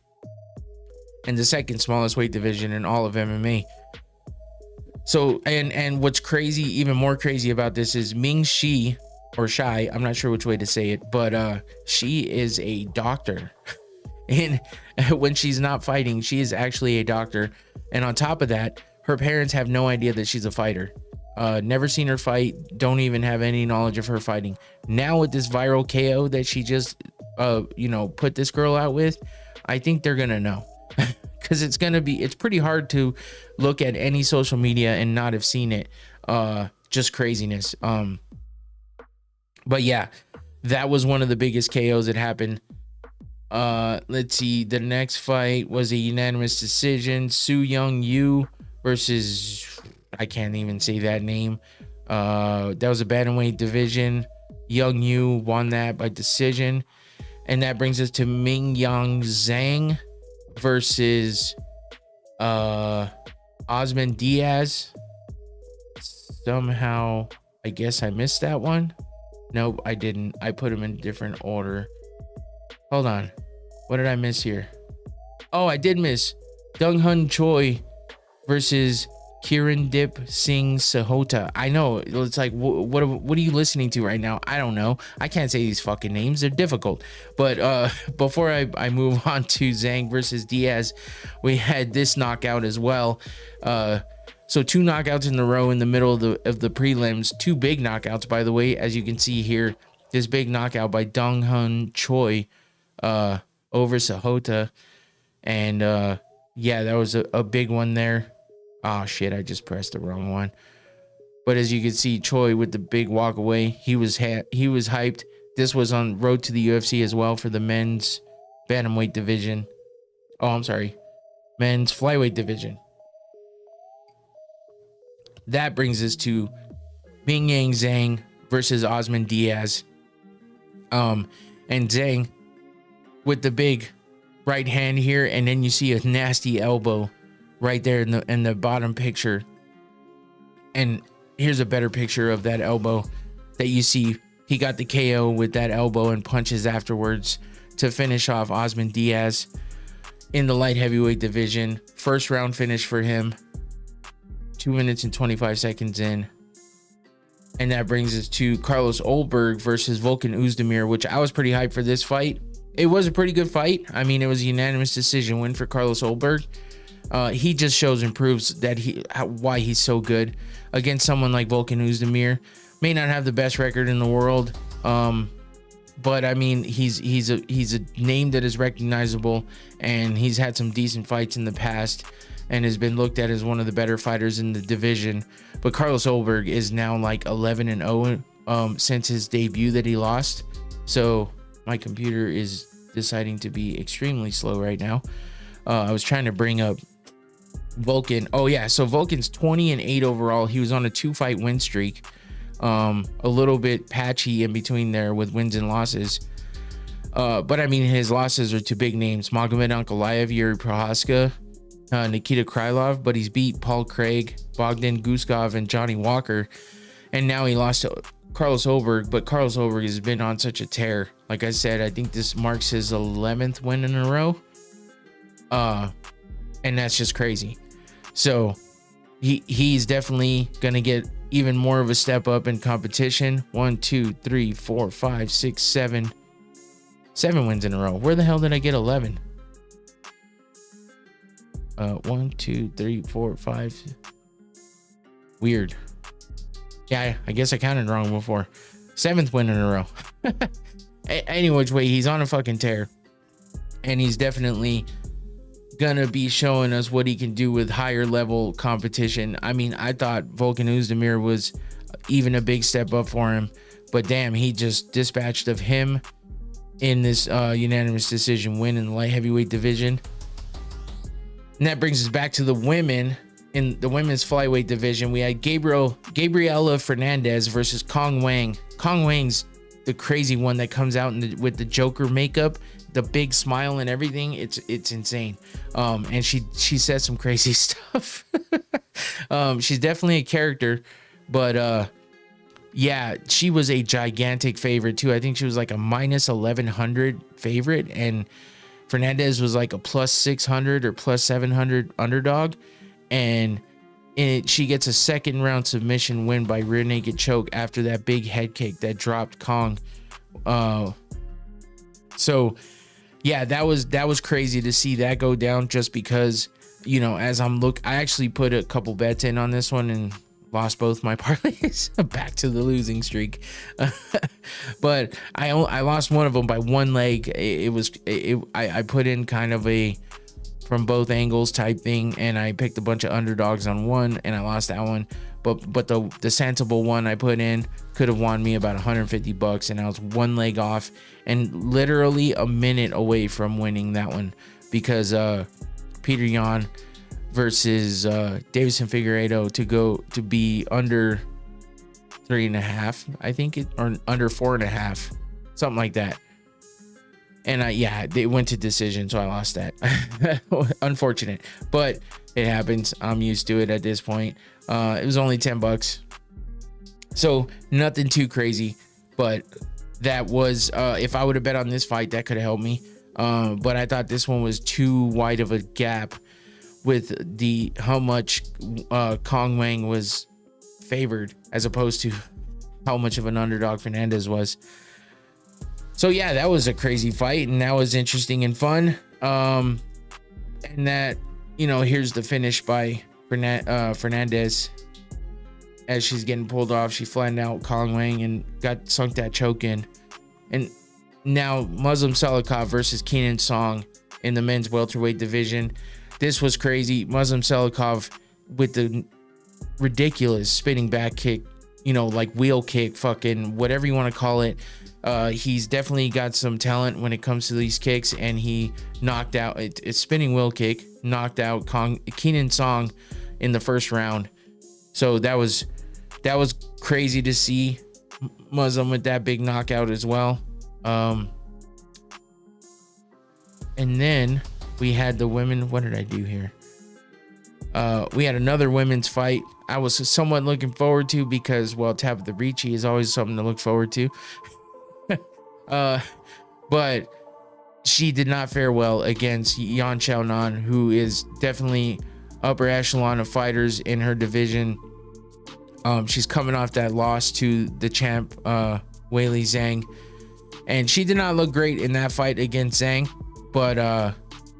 And the second smallest weight division in all of MMA. So, and what's crazy, even more crazy about this is Ming Shi, or Shai, I'm not sure which way to say it, but she is a doctor. And when she's not fighting, she is actually a doctor. And on top of that, her parents have no idea that she's a fighter. Never seen her fight, don't even have any knowledge of her fighting. Now with this viral KO that she just, put this girl out with, I think they're gonna know. Because it's pretty hard to look at any social media and not have seen it. Just craziness. But yeah, that was one of the biggest KOs that happened. Let's see, the next fight was a unanimous decision. Su Young Yu versus, I can't even say that name. That was a bantamweight division. Young Yu won that by decision. And that brings us to Ming Yang Zhang versus Osman Diaz. Somehow, I guess I missed that one. Nope, I didn't. I put them in different order. Hold on. What did I miss here? Oh, I did miss Dong Hun Choi versus Kirandip Singh Sahota. I know, it's like, what are you listening to right now? I don't know. I can't say these fucking names. They're difficult. But before I move on to Zhang versus Diaz, we had this knockout as well. So 2 knockouts in a row in the middle of the prelims. 2 big knockouts, by the way, as you can see here. This big knockout by Dong Hun Choi over Sahota. And yeah, that was a big one there. Oh shit, I just pressed the wrong one. But as you can see, Choi with the big walk away, he was hyped. This was on road to the UFC as well for the men's bantamweight division. Oh, I'm sorry, men's flyweight division. That brings us to Ming Yang Zhang versus Osman Diaz. And Zhang with the big right hand here, and then you see a nasty elbow right there in the bottom picture. And here's a better picture of that elbow that you see. He got the KO with that elbow and punches afterwards to finish off Osman Diaz in the light heavyweight division. First round finish for him. 2 minutes and 25 seconds in. And that brings us to Carlos Ulberg versus Volkan Oezdemir, which I was pretty hyped for this fight. It was a pretty good fight. I mean, it was a unanimous decision win for Carlos Ulberg. He just shows and proves that why he's so good against someone like Volkan Oezdemir. May not have the best record in the world, but I mean, he's a name that is recognizable, and he's had some decent fights in the past and has been looked at as one of the better fighters in the division. But Carlos Ulberg is now like 11-0 since his debut that he lost. So my computer is deciding to be extremely slow right now. I was trying to bring up Volkan. Oh yeah, so Volkan's 20-8 overall. He was on a 2-fight win streak. A little bit patchy in between there with wins and losses. But I mean, his losses are to big names: Magomed Ankalaev, Yuri Prohaska, Nikita Krylov, but he's beat Paul Craig, Bogdan Guskov, and Johnny Walker. And now he lost to Carlos Holberg, but Carlos Holberg has been on such a tear. Like I said, I think this marks his 11th win in a row. And that's just crazy. So he's definitely going to get even more of a step up in competition. 1, 2, 3, 4, 5, 6, 7. 7 wins in a row. Where the hell did I get 11? 1, 2, 3, 4, 5. Weird. Yeah, I guess I counted wrong before. 7th win in a row. Any which way, he's on a fucking tear. And he's definitely gonna be showing us what he can do with higher level competition. I mean, I thought Volkan Oezdemir was even a big step up for him, but damn, he just dispatched of him in this unanimous decision win in the light heavyweight division. And that brings us back to the women. In the women's flyweight division, we had Gabriela Fernandez versus Kong Wang. Kong Wang's the crazy one that comes out with the Joker makeup, the big smile and everything. It's insane. And she says some crazy stuff. She's definitely a character, but yeah, she was a gigantic favorite too. I think she was like a minus 1100 favorite, and Fernandez was like a plus 600 or plus 700 underdog. And she gets a second round submission win by rear naked choke after that big head kick that dropped Kong. So yeah, that was crazy to see that go down, just because, you know, as I actually put a couple bets in on this one and lost both my parlays. Back to the losing streak. But I lost one of them by one leg. I put in kind of a from both angles type thing, and I picked a bunch of underdogs on one, and I lost that one. But the sensible one I put in could have won me about $150, and I was one leg off and literally a minute away from winning that one, because Peter Yan versus Davison Figueiredo to be under 3.5, I think or under 4.5, something like that. And they went to decision, so I lost that. Unfortunate, but it happens. I'm used to it at this point. It was only $10, so nothing too crazy. But that was, if I would have bet on this fight, that could have helped me. But I thought this one was too wide of a gap with how much Kong Wang was favored as opposed to how much of an underdog Fernandez was. So yeah, that was a crazy fight, and that was interesting and fun. And that, you know, here's the finish by Fernandez. As she's getting pulled off, she flattened out Kong Wang and sunk that choke in. And now Muslim Salikov versus Keenan Song in the men's welterweight division. This was crazy. Muslim Salikov with the ridiculous spinning back kick, you know, like wheel kick, fucking whatever you want to call it. He's definitely got some talent when it comes to these kicks, and he knocked out it's spinning wheel kick, knocked out Keenan Song in the first round. So that was crazy to see Muslim with that big knockout as well. And then we had the women. What did I do here? We had another women's fight I was somewhat looking forward to, because, well, Tabitha Ricci is always something to look forward to. But she did not fare well against Yan Xiaonan, who is definitely upper echelon of fighters in her division. She's coming off that loss to the champ, Weili Zhang, and she did not look great in that fight against Zhang, but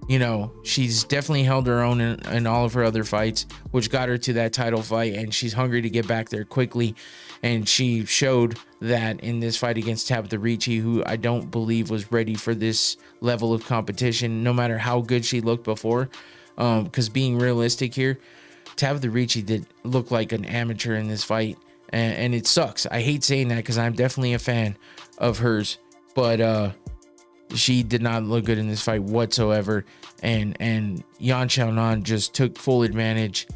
you know, she's definitely held her own in all of her other fights, which got her to that title fight, and she's hungry to get back there quickly. And she showed that in this fight against Tabitha Ricci, who I don't believe was ready for this level of competition, no matter how good she looked before. Because being realistic here, Tabitha Ricci did look like an amateur in this fight, and it sucks. I hate saying that, because I'm definitely a fan of hers, but she did not look good in this fight whatsoever. And Yan Xiaonan just took full advantage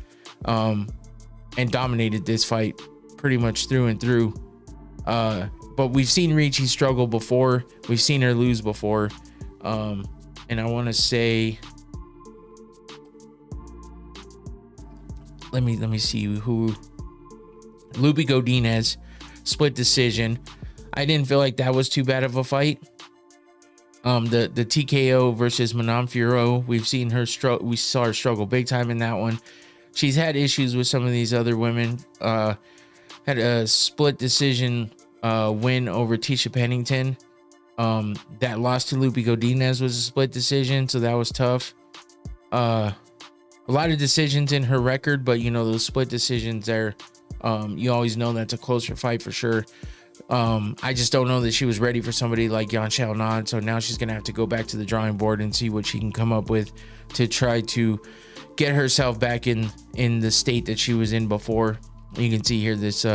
and dominated this fight pretty much through and through. But we've seen Ricci struggle before. We've seen her lose before. And I want to say let me see who. Lupi Godinez, split decision. I didn't feel like that was too bad of a fight. The TKO versus Monfiro, we've seen her we saw her struggle big time in that one. She's had issues with some of these other women. Had a split decision win over Tisha Pennington. That loss to Lupi Godinez was a split decision, so that was tough. A lot of decisions in her record, but you know, those split decisions there, you always know that's a closer fight for sure. I just don't know that she was ready for somebody like Yan Xiaonan, so now she's gonna have to go back to the drawing board and see what she can come up with to try to get herself back in the state that she was in before. You can see here this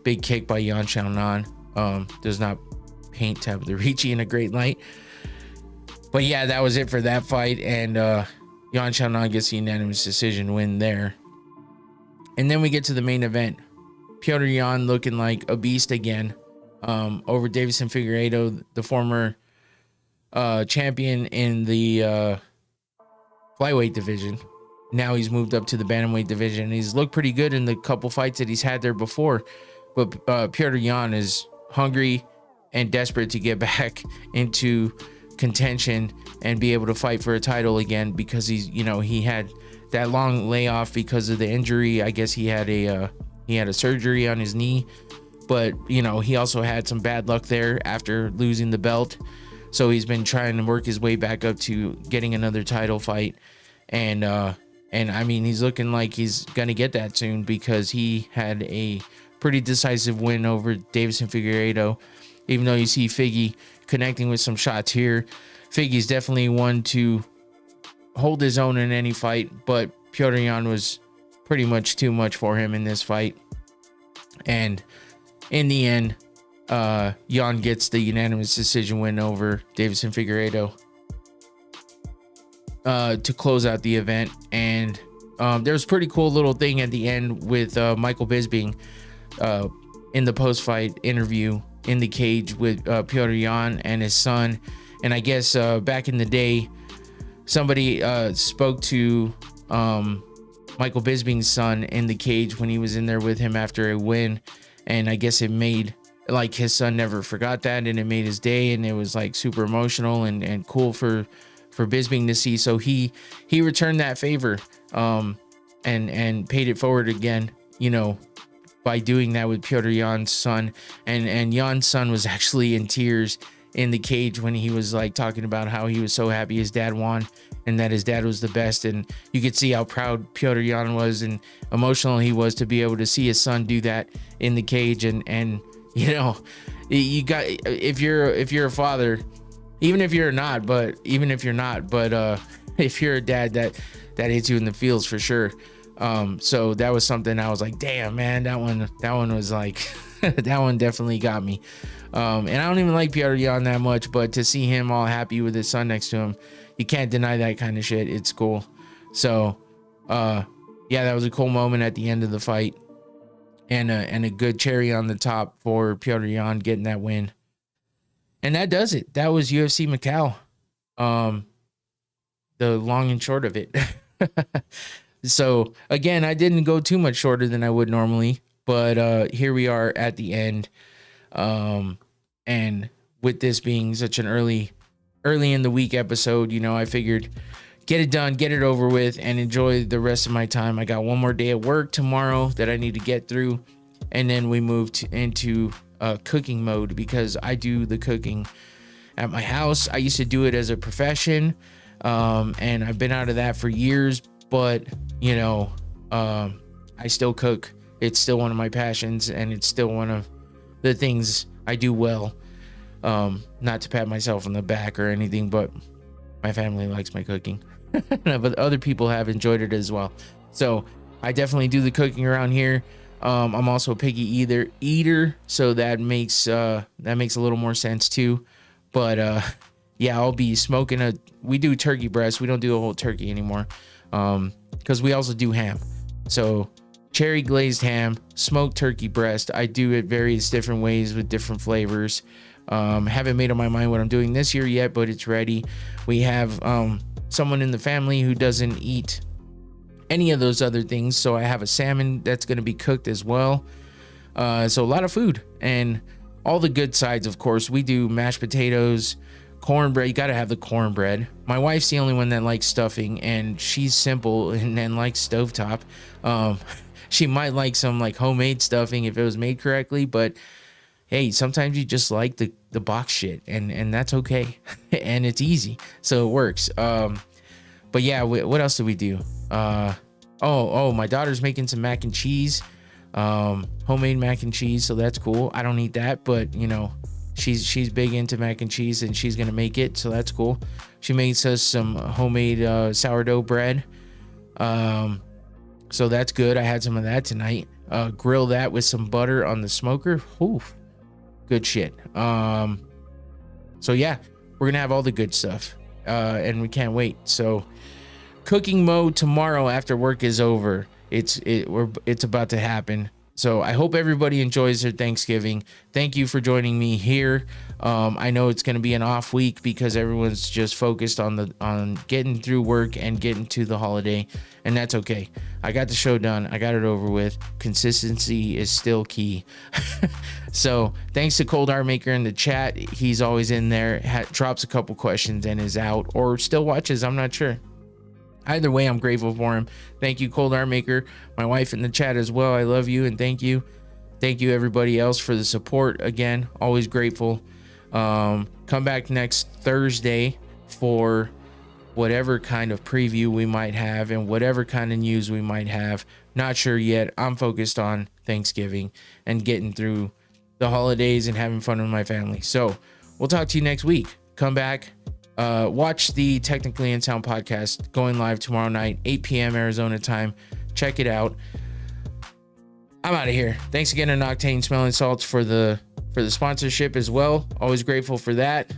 big kick by Yan Xiaonan does not paint Tabitha Ricci in a great light. But yeah, that was it for that fight, and Yan Xiaonan gets the unanimous decision win there. And then we get to the main event. Petr Yan looking like a beast again over Deiveson Figueiredo, the former champion in the flyweight division. Now he's moved up to the bantamweight division. He's looked pretty good in the couple fights that he's had there before. But Petr Yan is hungry and desperate to get back into contention and be able to fight for a title again, because he had that long layoff because of the injury. I guess he had a surgery on his knee, but he also had some bad luck there after losing the belt. So he's been trying to work his way back up to getting another title fight. And I mean, he's looking like he's gonna get that soon, because he had a pretty decisive win over Deiveson Figueiredo. Even though you see Figgy connecting with some shots here, Figgy's definitely one to hold his own in any fight, but Petr Yan was pretty much too much for him in this fight. And in the end, Yan gets the unanimous decision win over Deiveson Figueiredo to close out the event. And there was a pretty cool little thing at the end with Michael Bisping in the post-fight interview in the cage with Petr Yan and his son. And I guess back in the day, somebody spoke to Michael Bisping's son in the cage when he was in there with him after a win, and I guess it made, like, his son never forgot that, and it made his day, and it was like super emotional and cool for Bisping to see. So he returned that favor and paid it forward again, by doing that with Petr Yan's son. And Yan's son was actually in tears in the cage when he was like talking about how he was so happy his dad won and that his dad was the best. And you could see how proud Petr Yan was and emotional he was to be able to see his son do that in the cage. And you got, if you're a father, even if you're not, but if you're a dad, that hits you in the feels for sure. So that was something I was like, damn, man, that one was like, that one definitely got me. And I don't even like Petr Yan that much, but to see him all happy with his son next to him, you can't deny that kind of shit. It's cool. So, yeah, that was a cool moment at the end of the fight, and a good cherry on the top for Petr Yan getting that win. And that does it. That was UFC Macau. The long and short of it. So again, I didn't go too much shorter than I would normally, but here we are at the end. And with this being such an early in the week episode, I figured get it done, get it over with, and enjoy the rest of my time. I got one more day at work tomorrow that I need to get through, and then we moved into cooking mode, because I do the cooking at my house. I used to do it as a profession, and I've been out of that for years, but I still cook. It's still one of my passions, and it's still one of the things I do well. Not to pat myself on the back or anything, but my family likes my cooking. But other people have enjoyed it as well. So I definitely do the cooking around here. I'm also a picky eater, so that makes a little more sense too. But yeah, I'll be smoking we do turkey breast. We don't do a whole turkey anymore, because we also do ham. So cherry glazed ham, smoked turkey breast. I do it various different ways with different flavors. Haven't made up my mind what I'm doing this year yet, but it's ready. We have someone in the family who doesn't eat any of those other things. So I have a salmon that's going to be cooked as well. So a lot of food and all the good sides. Of course, we do mashed potatoes, cornbread. You got to have the cornbread. My wife's the only one that likes stuffing, and she's simple and likes stovetop. She might like some like homemade stuffing if it was made correctly, but hey, sometimes you just like the box shit, and that's okay. And it's easy, so it works. But yeah, what else do we do? My daughter's making some mac and cheese, homemade mac and cheese, so that's cool. I don't eat that, but you know, she's big into mac and cheese, and she's gonna make it, so that's cool. She makes us some homemade sourdough bread, so that's good. I had some of that tonight. Grill that with some butter on the smoker. Oof, good shit. So yeah, we're gonna have all the good stuff, and we can't wait. So cooking mode tomorrow after work is over. It's about to happen. So I hope everybody enjoys their Thanksgiving. Thank you for joining me here. I know it's going to be an off week because everyone's just focused on getting through work and getting to the holiday, and that's okay. I got the show done. I got it over with. Consistency is still key. So thanks to Cold Art Maker in the chat. He's always in there, drops a couple questions and is out, or still watches. I'm not sure. Either way, I'm grateful for him. Thank you, Cold Art Maker. My wife in the chat as well. I love you, and thank you. Thank you, everybody else, for the support. Again, always grateful. Come back next Thursday for whatever kind of preview we might have and whatever kind of news we might have. Not sure yet. I'm focused on Thanksgiving and getting through the holidays and having fun with my family. So we'll talk to you next week. Come back. Watch the Technically Unsound podcast going live tomorrow night, 8 p.m. Arizona time. Check it out. I'm out of here. Thanks again to Noctane Smelling Salts for the sponsorship as well. Always grateful for that.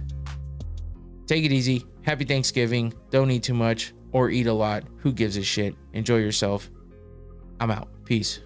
Take it easy. Happy Thanksgiving. Don't eat too much or eat a lot. Who gives a shit? Enjoy yourself. I'm out. Peace.